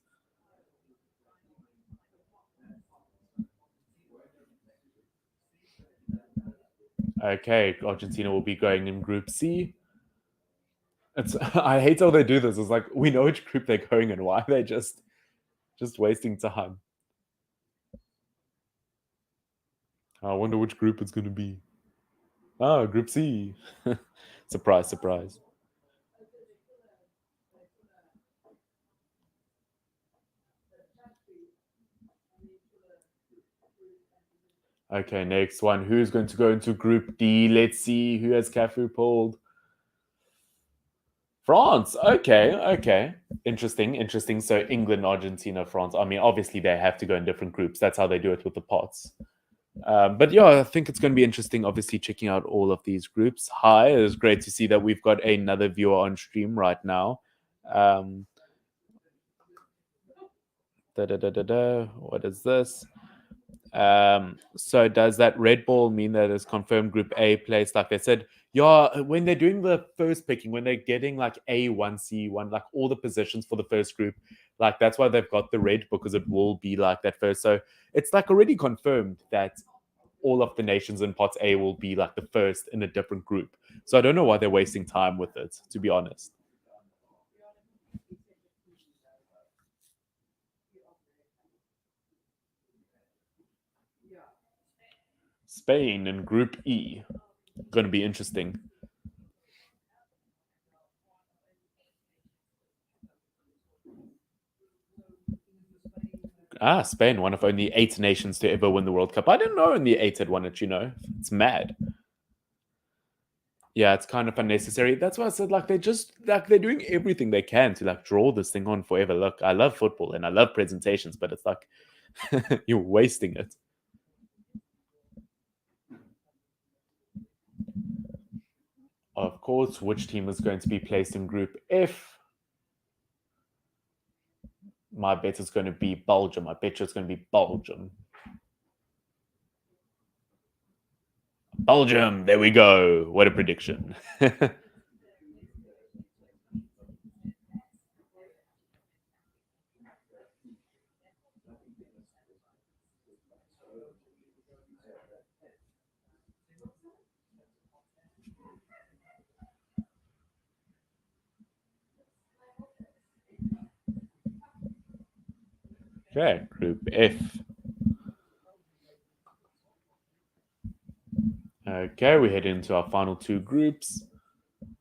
Okay, Argentina will be going in Group C. It's I hate how they do this. It's like we know which group they're going in. Why are they just wasting time? I wonder which group it's going to be. Oh, Group C. Surprise, surprise. Okay, next one. Who's going to go into Group D? Let's see who has Cafu pulled. France. Okay, okay. Interesting, interesting. So England, Argentina, France. I mean, obviously they have to go in different groups. That's how they do it with the pots. But yeah, I think it's going to be interesting. Obviously, checking out all of these groups. Hi, it's great to see that we've got another viewer on stream right now. Um, What is this? So does that red ball mean that it's confirmed Group A place? Like they said, yeah, when they're doing the first picking, when they're getting like A1, C1, like all the positions for the first group, like that's why they've got the red because it will be like that first. So it's like already confirmed that all of the nations in Pot A will be like the first in a different group. So I don't know why they're wasting time with it, to be honest. Spain in Group E. Going to be interesting. Ah, Spain, one of only eight nations to ever win the World Cup. I didn't know only eight had won it, you know. It's mad. Yeah, it's kind of unnecessary. That's why I said like they're doing everything they can to like draw this thing on forever. Look, I love football and I love presentations, but it's like you're wasting it. Of course, which team is going to be placed in Group F? My bet is going to be Belgium. I bet you it's going to be Belgium. Belgium, there we go. What a prediction. Okay, Group F. Okay, we head into our final two groups. It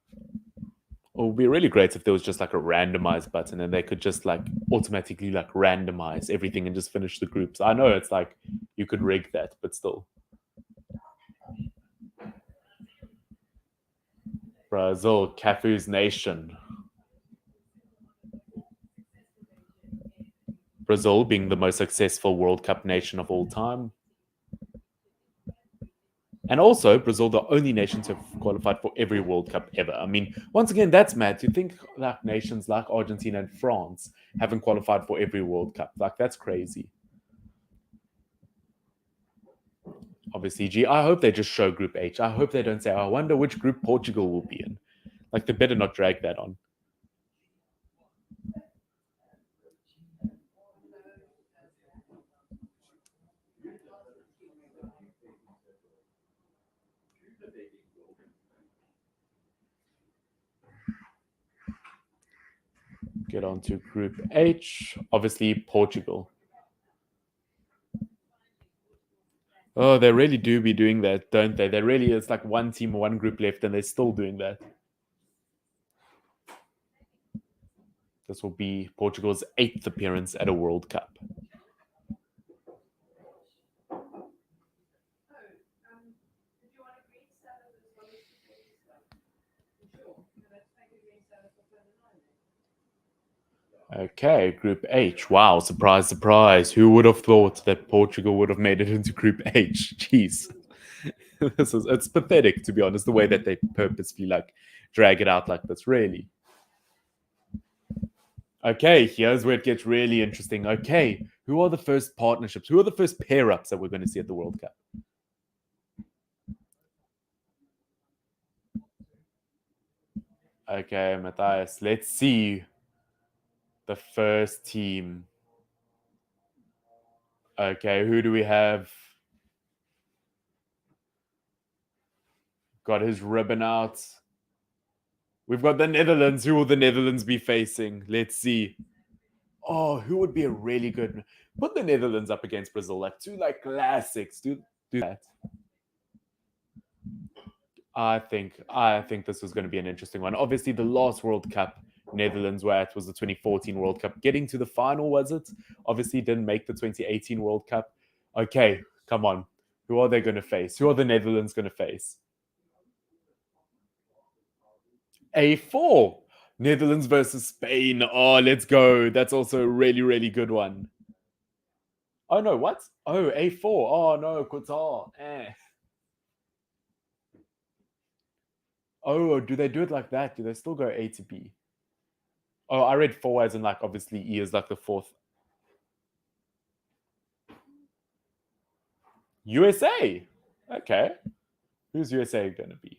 would be really great if there was just like a randomize button and they could just like automatically like randomize everything and just finish the groups. I know it's like you could rig that, but still. Brazil, Cafu's nation. Brazil being the most successful World Cup nation of all time. And also, Brazil, the only nation to have qualified for every World Cup ever. I mean, once again, that's mad. To think like nations like Argentina and France haven't qualified for every World Cup. Like, that's crazy. Obviously, G. I hope they just show Group H. I hope they don't say, I wonder which group Portugal will be in. Like, they better not drag that on. Get on to Group H. Obviously, Portugal. Oh, they really do be doing that, don't they? They really, it's like one team, one group left, and they're still doing that. This will be Portugal's eighth appearance at a World Cup. Okay, Group H. Wow, surprise, surprise. Who would have thought that Portugal would have made it into Group H? Jeez. It's pathetic, to be honest, the way that they purposefully like drag it out like this, really. Okay, here's where it gets really interesting. Okay, who are the first partnerships? Who are the first pair ups that we're going to see at the World Cup? Okay, Matthias, let's see the first team. Okay, who do we have? Got his ribbon out. We've got the Netherlands. Who will the Netherlands be facing? Let's see. Oh, who would be a really good? Put the Netherlands up against Brazil, like two like classics. Do that. I think this was going to be an interesting one. Obviously, the last World Cup Netherlands were at was the 2014 World Cup. Getting to the final, was it? Obviously, didn't make the 2018 World Cup. Okay, come on. Who are they going to face? Who are the Netherlands going to face? A4. Netherlands versus Spain. Oh, let's go. That's also a really, really good one. Oh, no, what? Oh, A4. Oh, no, Qatar. Oh, do they do it like that? Do they still go A to B? Oh, I read four as in like obviously E is like the fourth. USA. Okay. Who's USA going to be?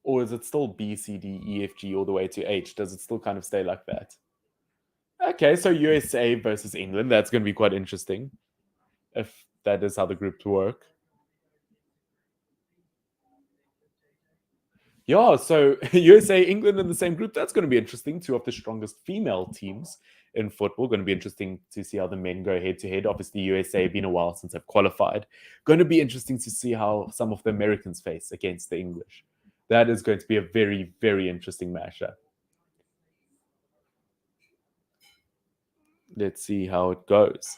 Or is it still B, C, D, E, F, G all the way to H? Does it still kind of stay like that? Okay, so USA versus England. That's going to be quite interesting if that is how the groups work. Yeah, so USA, England in the same group. That's going to be interesting. Two of the strongest female teams in football. Going to be interesting to see how the men go head to head. Obviously, USA been a while since they've qualified. Going to be interesting to see how some of the Americans face against the English. That is going to be a very, very interesting matchup. Let's see how it goes.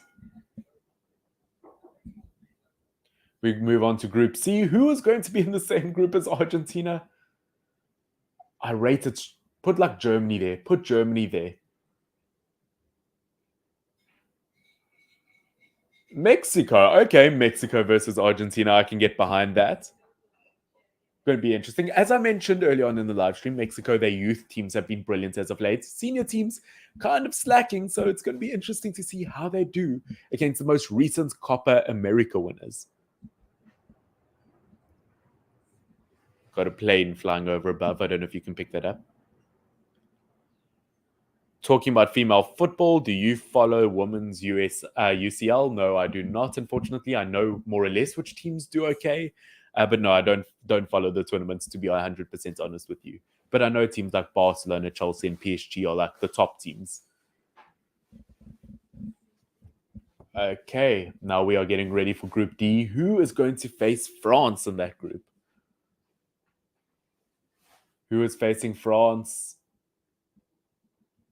We move on to Group C. Who is going to be in the same group as Argentina? I rate it. Put like Germany there. Put Germany there. Mexico. Okay, Mexico versus Argentina. I can get behind that. Going to be interesting. As I mentioned earlier on in the live stream, Mexico, their youth teams have been brilliant as of late. Senior teams kind of slacking, so it's going to be interesting to see how they do against the most recent Copa America winners. Got a plane flying over above. I don't know if you can pick that up. Talking about female football, do you follow women's UCL? No, I do not. Unfortunately, I know more or less which teams do okay, but no, I don't follow the tournaments to be 100% honest with you. But I know teams like Barcelona, Chelsea, and PSG are like the top teams. Okay, now we are getting ready for Group D. Who is going to face France in that group? Who is facing France?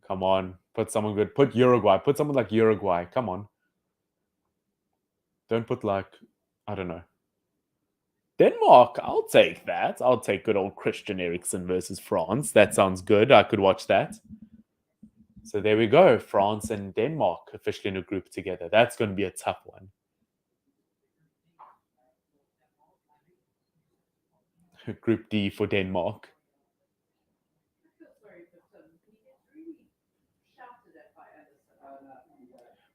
Come on, put someone good. Put Uruguay. Put someone like Uruguay. Come on. Don't put like, I don't know. Denmark, I'll take that. I'll take good old Christian Eriksen versus France. That sounds good. I could watch that. So there we go. France and Denmark officially in a group together. That's going to be a tough one. Group D for Denmark.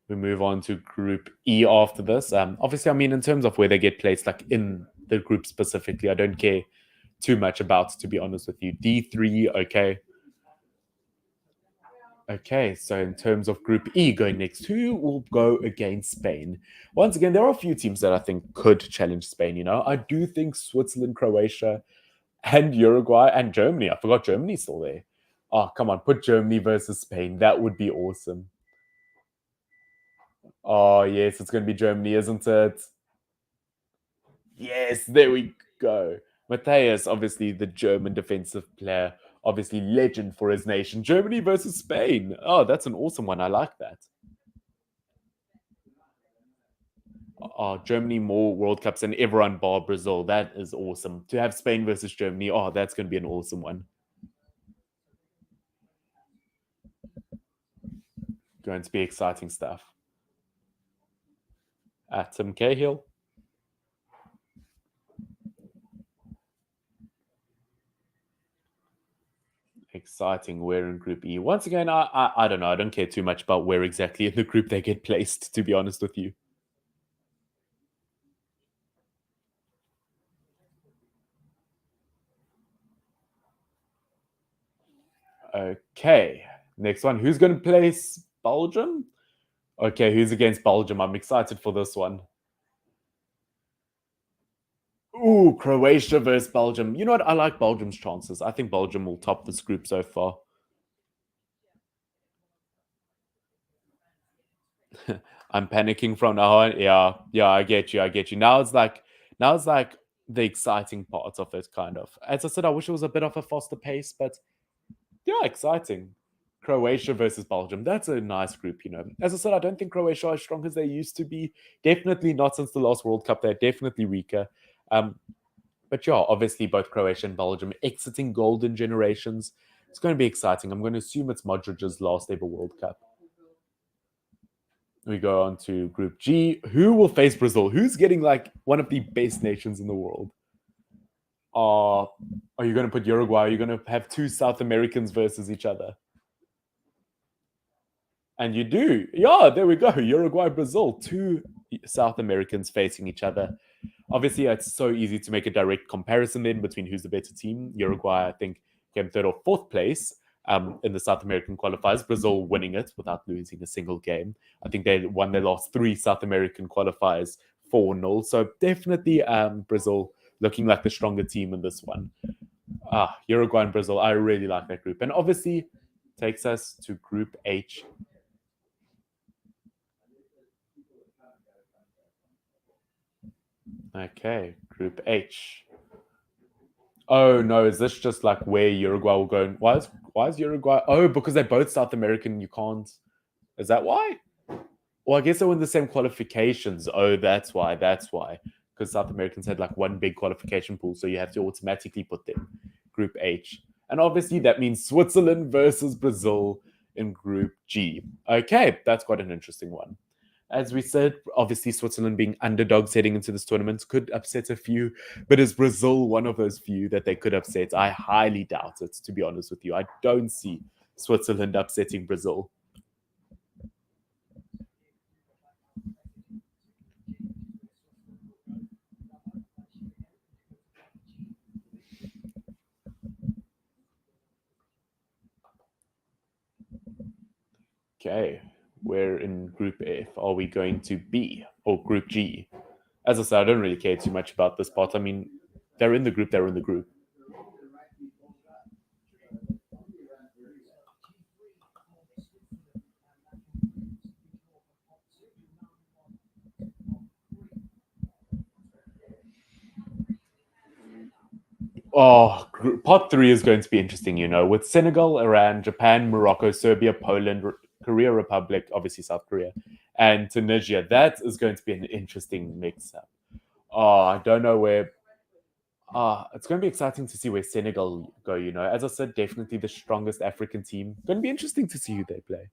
We move on to Group E after this. Obviously, I mean, in terms of where they get placed, like in the group specifically, I don't care too much about, to be honest with you. D3, okay. Okay, so in terms of Group E going next, who will go against Spain? Once again, there are a few teams that I think could challenge Spain. I do think Switzerland, Croatia, and Uruguay and Germany. I forgot Germany's still there. Oh, come on, put Germany versus Spain. That would be awesome. Oh, yes, it's going to be Germany, isn't it? Yes, there we go. Matthias, obviously the German defensive player, obviously legend for his nation. Germany versus Spain. Oh, that's an awesome one. I like that. Oh, Germany more World Cups than everyone bar Brazil. That is awesome. To have Spain versus Germany, oh, that's going to be an awesome one. Going to be exciting stuff. Tim Cahill. Exciting. Where in Group E? Once again, I don't know. I don't care too much about where exactly in the group they get placed, to be honest with you. Okay. Next one. Who's going to place Belgium? Okay, who's against Belgium? I'm excited for this one. Ooh, Croatia versus Belgium. You know what? I like Belgium's chances. I think Belgium will top this group so far. I'm panicking from now on. Yeah, yeah, I get you. I get you. Now it's like the exciting part of it, kind of. As I said, I wish it was a bit of a faster pace, but yeah, exciting. Croatia versus Belgium. That's a nice group, you know. As I said, I don't think Croatia are as strong as they used to be. Definitely not since the last World Cup. They're definitely weaker. Um, but yeah, obviously both Croatia and Belgium exiting golden generations. It's going to be exciting. I'm going to assume it's Modric's last ever World Cup. We go on to Group G. Who will face Brazil? Who's getting like one of the best nations in the world? Are you going to put Uruguay? Are you going to have two South Americans versus each other? And you do. Yeah, there we go. Uruguay, Brazil. Two South Americans facing each other. Obviously, it's so easy to make a direct comparison then between who's the better team. Uruguay, I think, came third or fourth place in the South American qualifiers. Brazil winning it without losing a single game. I think they won their last three South American qualifiers 4-0. So definitely Brazil looking like the stronger team in this one. Uruguay and Brazil, I really like that group. And obviously takes us to Group H. Okay, Group H. Oh no, is this just like where Uruguay will go? Why is Uruguay? Oh, because they're both South American. You can't. Is that why? Well, I guess they were in the same qualifications. Oh, that's why. That's why. Because South Americans had like one big qualification pool, so you have to automatically put them Group H. And obviously that means Switzerland versus Brazil in Group G. Okay, that's quite an interesting one. As we said, obviously Switzerland being underdogs heading into this tournament could upset a few, but is Brazil one of those few that they could upset? I highly doubt it, to be honest with you. I don't see Switzerland upsetting Brazil. Okay, where in Group F are we going to be? Or Group G? As I said, I don't really care too much about this part. I mean, they're in the group, they're in the group. Part three is going to be interesting, you know, with Senegal, Iran, Japan, Morocco, Serbia, Poland, Korea Republic, obviously South Korea, and Tunisia. That is going to be an interesting mix up. I don't know where. It's going to be exciting to see where Senegal go. You know, as I said, definitely the strongest African team. Going to be interesting to see who they play.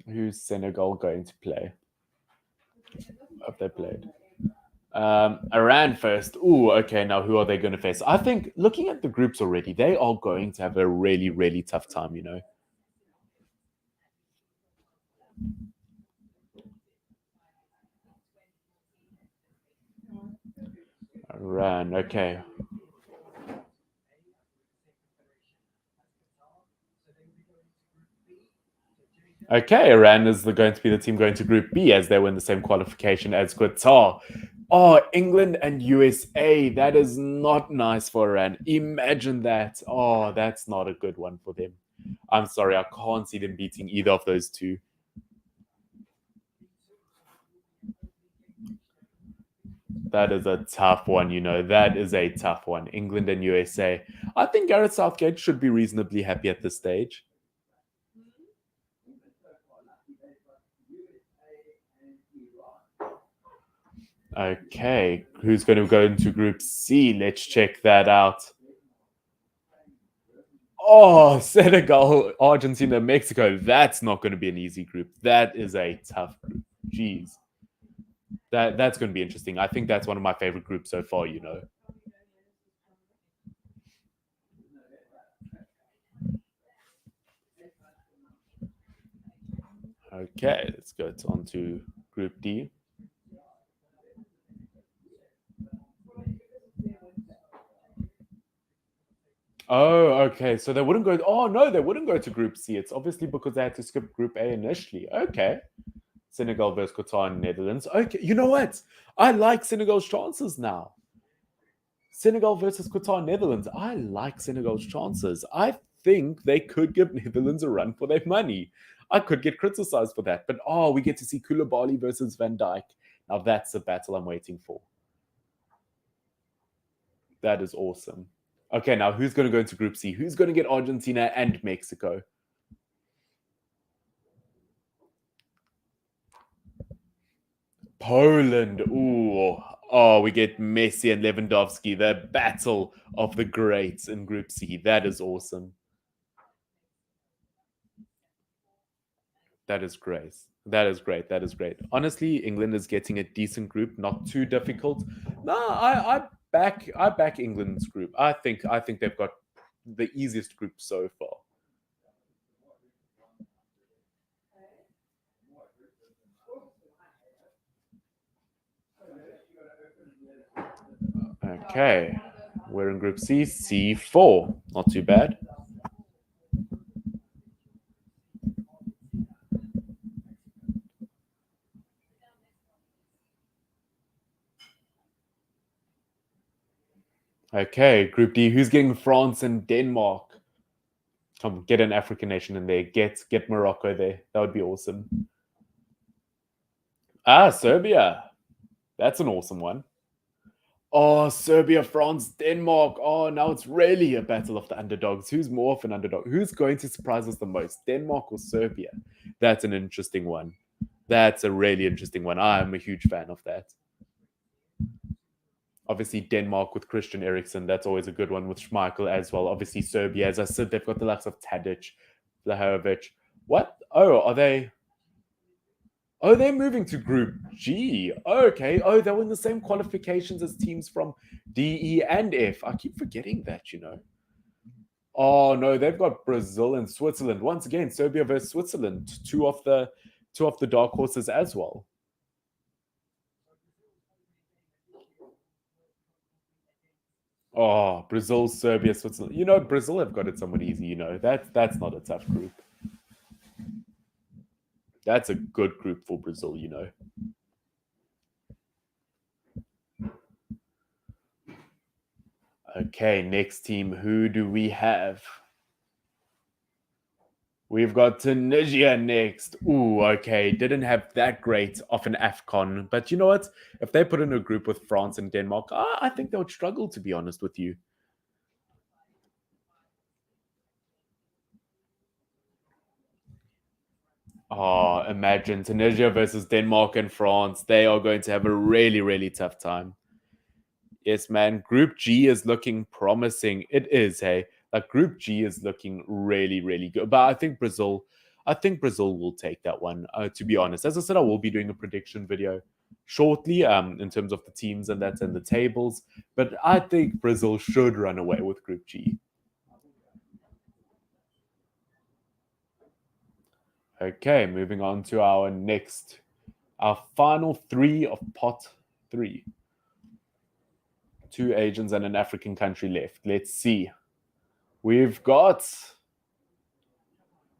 Who's Senegal going to play? Have they played? Iran first. Ooh, okay. Now, who are they going to face? I think looking at the groups already, they are going to have a really, really tough time. You know, Iran. Okay, okay. Iran is going to be the team going to Group B as they were in the same qualification as Qatar. Oh, England and USA. That is not nice for Iran. Imagine that. Oh, that's not a good one for them. I'm sorry, I can't see them beating either of those two. That is a tough one, you know. That is a tough one. England and USA. I think Gareth Southgate should be reasonably happy at this stage. Okay, who's going to go into Group C? Let's check that out. Oh, Senegal, Argentina, Mexico. That's not going to be an easy group. That is a tough group. Jeez. That's going to be interesting. I think that's one of my favorite groups so far, you know. Okay, let's go on to Group D. Oh, okay. So they wouldn't go. Oh no, they wouldn't go to Group C. It's obviously because they had to skip Group A initially. Okay, Senegal versus Qatar and Netherlands. Okay, you know what? I like Senegal's chances now. Senegal versus Qatar, Netherlands. I like Senegal's chances. I think they could give Netherlands a run for their money. I could get criticized for that, but we get to see Koulibaly versus Van Dijk. Now that's the battle I'm waiting for. That is awesome. Okay, now who's going to go into Group C? Who's going to get Argentina and Mexico? Poland. Ooh. Oh, we get Messi and Lewandowski. The battle of the greats in Group C. That is awesome. That is great. That is great. That is great. Honestly, England is getting a decent group, not too difficult. No, I back England's group. I think they've got the easiest group so far. Okay. We're in Group C, C4. Not too bad. Okay, Group D. Who's getting France and Denmark? Come get an African nation in there. Get Morocco there. That would be awesome. Serbia. That's an awesome one. Oh, Serbia, France, Denmark. Oh, now it's really a battle of the underdogs. Who's more of an underdog? Who's going to surprise us the most, Denmark or Serbia? That's an interesting one. That's a really interesting one. I'm a huge fan of that. Obviously, Denmark with Christian Eriksen. That's always a good one with Schmeichel as well. Obviously, Serbia, as I said, they've got the likes of Tadic, Vlahovic. What? Oh, are they? Oh, they're moving to Group G. Oh, okay. Oh, they're in the same qualifications as teams from D, E, and F. I keep forgetting that. Oh no, they've got Brazil and Switzerland. Once again, Serbia versus Switzerland. Two of the dark horses as well. Oh, Brazil, Serbia, Switzerland. Brazil have got it somewhat easy. That's not a tough group. That's a good group for Brazil. Okay, next team. Who do we have? We've got Tunisia next. Ooh, okay. Didn't have that great of an AFCON. But you know what? If they put in a group with France and Denmark, I think they would struggle, to be honest with you. Oh, imagine Tunisia versus Denmark and France. They are going to have a really, really tough time. Yes, man. Group G is looking promising. It is, hey. Like Group G is looking really, really good. But I think Brazil will take that one. To be honest, as I said, I will be doing a prediction video shortly. In terms of the teams and that's in the tables. But I think Brazil should run away with Group G. Okay, moving on to our final three of pot three. Two Asians and an African country left. Let's see. We've got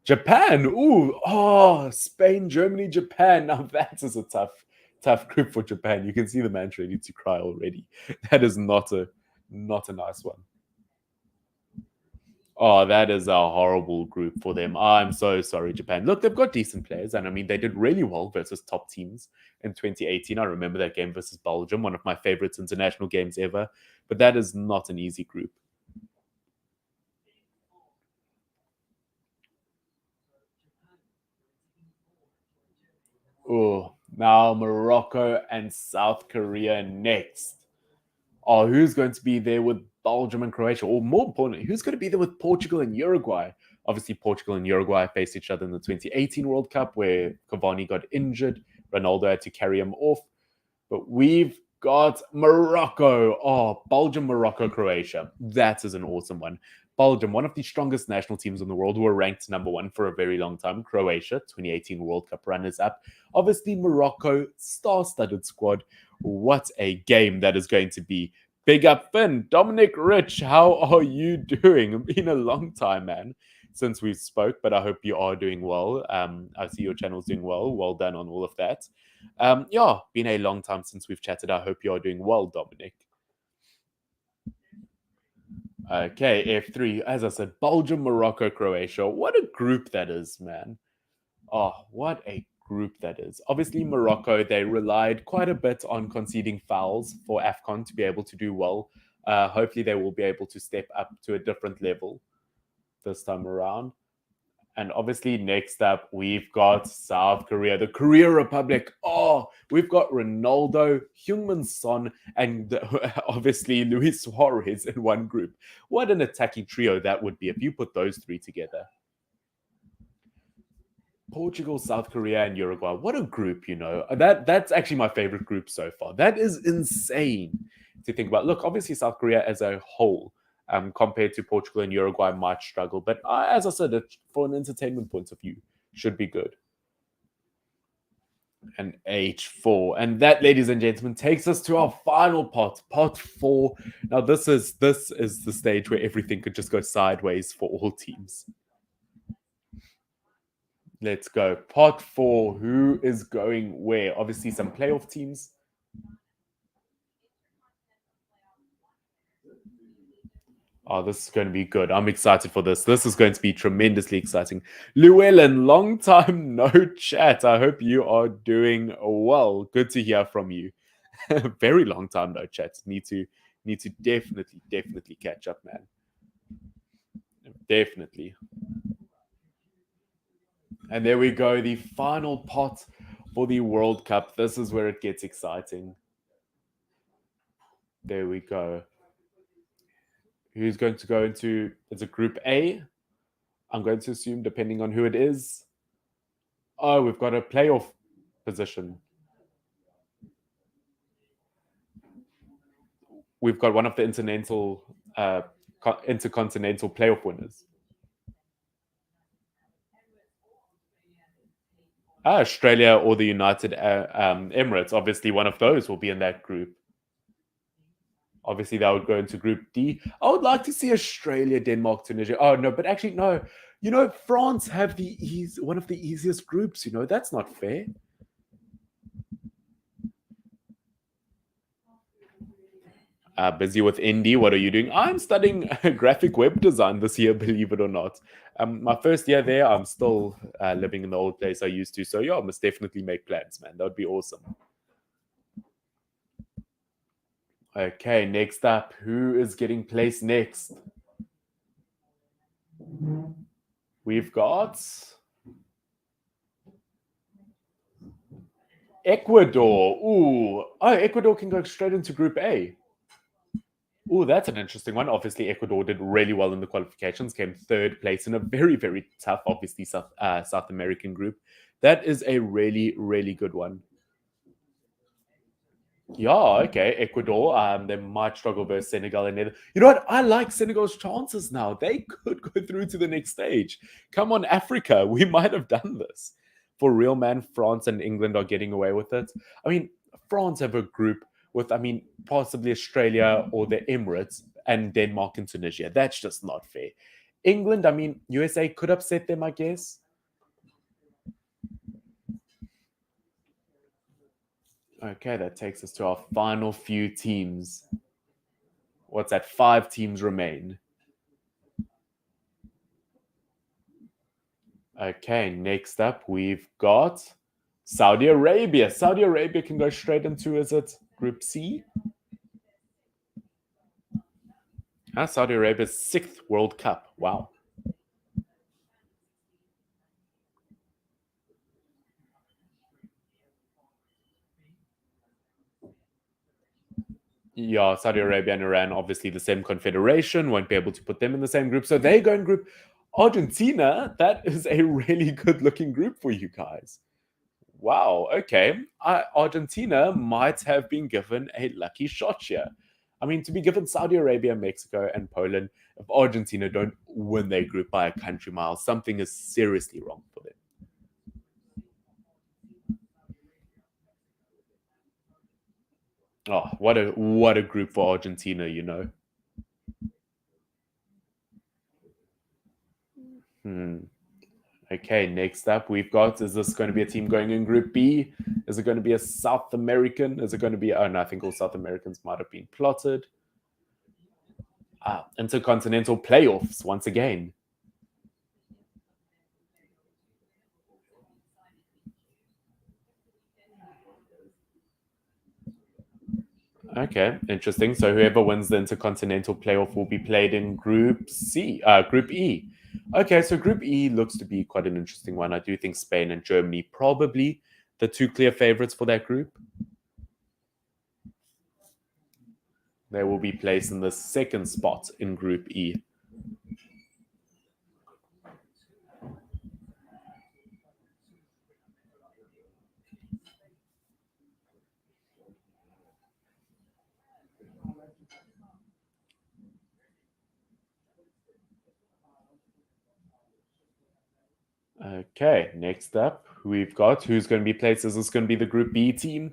Japan. Ooh, Spain, Germany, Japan. Now that is a tough group for Japan. You can see the man ready to cry already. That is not a nice one. Oh, that is a horrible group for them. I'm so sorry, Japan. Look, they've got decent players, and I mean they did really well versus top teams in 2018. I remember that game versus Belgium, one of my favorites international games ever. But that is not an easy group. Oh, now Morocco and South Korea next. Oh, who's going to be there with Belgium and Croatia? Or more importantly, who's going to be there with Portugal and Uruguay? Obviously, Portugal and Uruguay faced each other in the 2018 World Cup where Cavani got injured. Ronaldo had to carry him off. But we've got Morocco. Oh, Belgium, Morocco, Croatia. That is an awesome one. Belgium, one of the strongest national teams in the world, who were ranked number one for a very long time. Croatia, 2018 World Cup runners up. Obviously, Morocco, star studded squad. What a game that is going to be. Big up, Finn. Dominic Rich, how are you doing? It's been a long time, man, since we spoke, but I hope you are doing well. I see your channel's doing well. Well done on all of that. Yeah, been a long time since we've chatted. I hope you are doing well, Dominic. Okay, F3. As I said, Belgium, Morocco, Croatia. What a group that is, man. Oh, what a group that is. Obviously, Morocco, they relied quite a bit on conceding fouls for AFCON to be able to do well. Hopefully, they will be able to step up to a different level this time around. And obviously, next up, we've got South Korea, the Korea Republic. Oh, we've got Ronaldo, Heung-min Son, and obviously Luis Suarez in one group. What an attacking trio that would be if you put those three together. Portugal, South Korea, and Uruguay. What a group, you know. That's actually my favorite group so far. That is insane to think about. Look, obviously South Korea as a whole, compared to Portugal and Uruguay, might struggle. But as I said, for an entertainment point of view, should be good. And H4. And that, ladies and gentlemen, takes us to our final pot 4. Now, this is the stage where everything could just go sideways for all teams. Let's go. Pot 4. Who is going where? Obviously, some playoff teams. Oh, this is going to be good. I'm excited for this. This is going to be tremendously exciting. Llewellyn, long time no chat. I hope you are doing well. Good to hear from you. Very long time no chat. Need to definitely catch up, man. Definitely. And there we go. The final pot for the World Cup. This is where it gets exciting. There we go. Who's going to go into? It's a Group A. I'm going to assume, depending on who it is. Oh, we've got a playoff position. We've got one of the intercontinental playoff winners. Australia or the United Emirates. Obviously, one of those will be in that group. Obviously, that would go into Group D. I would like to see Australia, Denmark, Tunisia. Oh no, but actually no. You know, France have one of the easiest groups. You know, that's not fair. Busy with indie. What are you doing? I'm studying graphic web design this year, believe it or not. My first year there, I'm still living in the old place I used to. So yeah, I must definitely make plans, man. That would be awesome. Okay, next up, who is getting placed next? We've got Ecuador. Ooh, oh, Ecuador can go straight into Group A. Oh, that's an interesting one. Obviously, Ecuador did really well in the qualifications, came third place in a very tough, obviously, South American group. That is a really good one. Yeah, okay. Ecuador, they might struggle versus Senegal and Netherlands. You know what? I like Senegal's chances now. They could go through to the next stage. Come on, Africa. We might have done this. For real, man, France and England are getting away with it. I mean, France have a group with, I mean, possibly Australia or the Emirates and Denmark and Tunisia. That's just not fair. England, I mean, USA could upset them, I guess. Okay, that takes us to our final few teams. What's that? 5 teams remain. Okay, next up we've got Saudi Arabia. Saudi Arabia can go straight into, is it Group C? Saudi Arabia's 6th World Cup. Wow. Yeah, Saudi Arabia and Iran, obviously the same confederation, won't be able to put them in the same group. So they go in group Argentina. That is a really good looking group for you guys. Wow. Okay. Argentina might have been given a lucky shot here. I mean, to be given Saudi Arabia, Mexico, and Poland, if Argentina don't win their group by a country mile, something is seriously wrong for them. Oh, what a group for Argentina, you know. Hmm. Okay, next up we've got, is this going to be a team going in Group B? Is it going to be a South American? Is it going to be, oh no, I think all South Americans might have been plotted. Intercontinental playoffs once again. Okay, interesting. So whoever wins the intercontinental playoff will be played in Group E. Okay, so Group E looks to be quite an interesting one. I do think Spain and Germany probably the two clear favorites for that group. They will be placed in the second spot in Group E. Okay, next up, we've got who's going to be placed. Is this going to be the Group B team?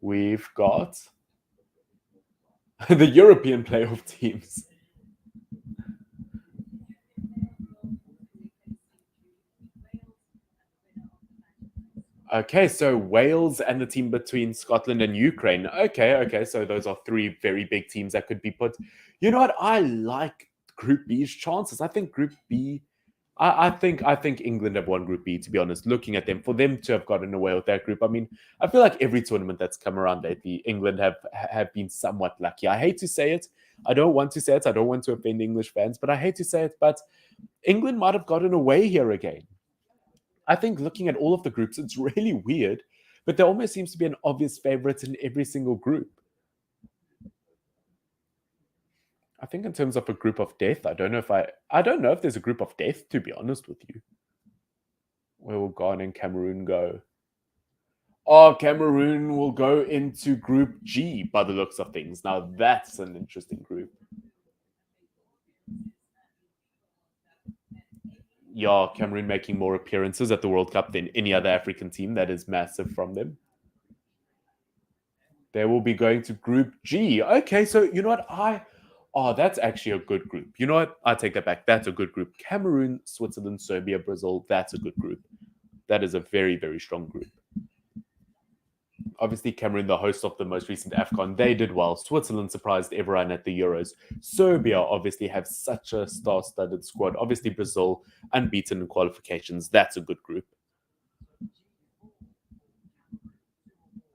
We've got the European playoff teams. Okay, so Wales and the team between Scotland and Ukraine. Okay. So those are three very big teams that could be put. You know what? I like Group B's chances. I think Group B. I think England have won Group B. To be honest, looking at them, for them to have gotten away with that group, I mean, I feel like every tournament that's come around lately, England have been somewhat lucky. I hate to say it. I don't want to say it. I don't want to offend English fans, but I hate to say it. But England might have gotten away here again. I think looking at all of the groups, it's really weird, but there almost seems to be an obvious favorite in every single group. I think in terms of a group of death, I don't know if there's a group of death, to be honest with you. Where will Ghana and Cameroon go? Oh, Cameroon will go into Group G by the looks of things. Now that's an interesting group. Yeah, Cameroon making more appearances at the World Cup than any other African team. That is massive from them. They will be going to Group G. Okay, so you know what? Oh, that's actually a good group. You know what? I take that back. That's a good group. Cameroon, Switzerland, Serbia, Brazil. That's a good group. That is a very, very strong group. Obviously, Cameroon, the host of the most recent AFCON, they did well. Switzerland surprised everyone at the Euros. Serbia obviously have such a star-studded squad. Obviously, Brazil unbeaten in qualifications. That's a good group.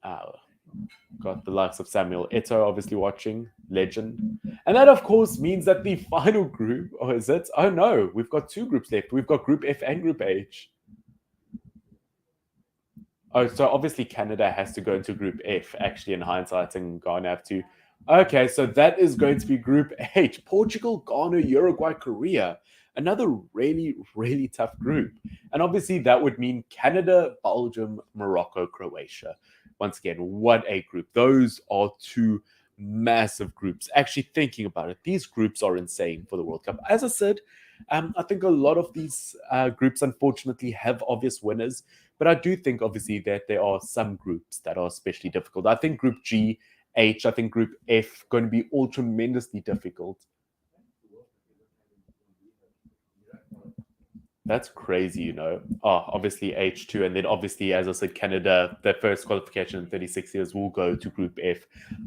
Uh, got the likes of Samuel Eto'o obviously watching, legend. And that, of course, means that the final group, or is it? Oh no, we've got two groups left. We've got Group F and Group H. Oh, so obviously Canada has to go into Group F, actually, in hindsight, and Ghana have to. Okay, so that is going to be Group H. Portugal, Ghana, Uruguay, Korea. Another really, really tough group. And obviously, that would mean Canada, Belgium, Morocco, Croatia. Once again, what a group. Those are two massive groups. Actually, thinking about it, these groups are insane for the World Cup. As I said, I think a lot of these groups, unfortunately, have obvious winners. But I do think, obviously, that there are some groups that are especially difficult. I think Group G, H, I think Group F going to be all tremendously difficult. That's crazy, you know. Oh, obviously H2, and then obviously, as I said, Canada, their first qualification in 36 years will go to Group F.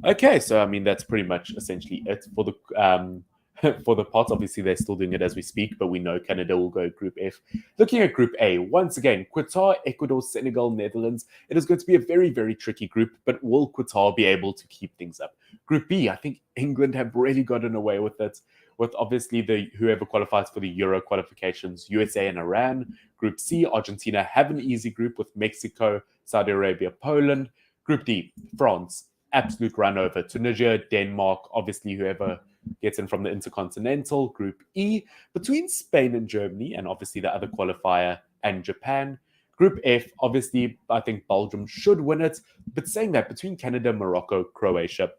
Okay, so I mean that's pretty much essentially it for the for the pots. Obviously, they're still doing it as we speak, but we know Canada will go Group F. Looking at Group A, once again, Qatar, Ecuador, Senegal, Netherlands. It is going to be a very, very tricky group, but will Qatar be able to keep things up? Group B, I think England have really gotten away with it, with obviously the whoever qualifies for the Euro qualifications, USA and Iran. Group C, Argentina have an easy group with Mexico, Saudi Arabia, Poland. Group D, France, absolute run over. Tunisia, Denmark, obviously whoever gets in from the Intercontinental. Group E, between Spain and Germany, and obviously the other qualifier and Japan. Group F, obviously, I think Belgium should win it. But saying that, between Canada, Morocco, Croatia,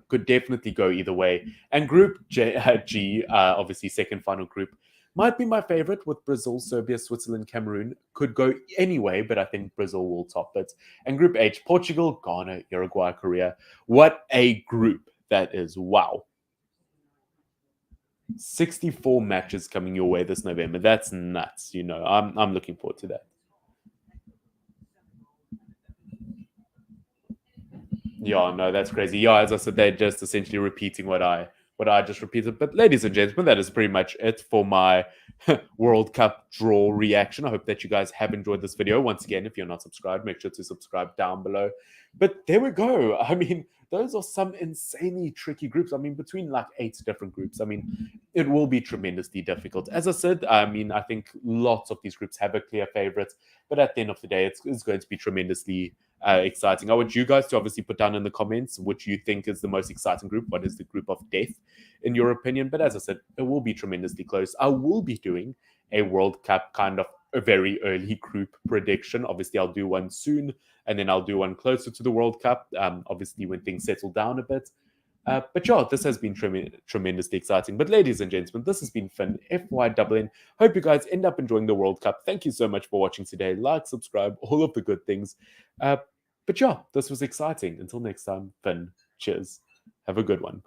could definitely go either way. And G, obviously second final group, might be my favorite with Brazil, Serbia, Switzerland, Cameroon. Could go anyway, but I think Brazil will top it. And Group H, Portugal, Ghana, Uruguay, Korea. What a group that is. Wow. 64 matches coming your way this November. That's nuts. You know, I'm looking forward to that. Yeah, no, that's crazy. Yeah, as I said, they're just essentially repeating what I what I just repeated. But ladies and gentlemen, that is pretty much it for my World Cup draw reaction. I hope that you guys have enjoyed this video. Once again, if you're not subscribed, make sure to subscribe down below. But there we go. I mean, those are some insanely tricky groups. I mean, between like 8 different groups. I mean, it will be tremendously difficult. As I said, I mean, I think lots of these groups have a clear favorite, but at the end of the day, it's going to be tremendously exciting. I want you guys to obviously put down in the comments which you think is the most exciting group. What is the group of death, in your opinion? But as I said, it will be tremendously close. I will be doing a World Cup kind of a very early group prediction. Obviously, I'll do one soon, and then I'll do one closer to the World Cup, obviously when things settle down a bit. But yeah, this has been tremendously exciting. But ladies and gentlemen, this has been Finn, FYNN. Hope you guys end up enjoying the World Cup. Thank you so much for watching today. Like, subscribe, all of the good things. But yeah, this was exciting. Until next time, Finn, cheers. Have a good one.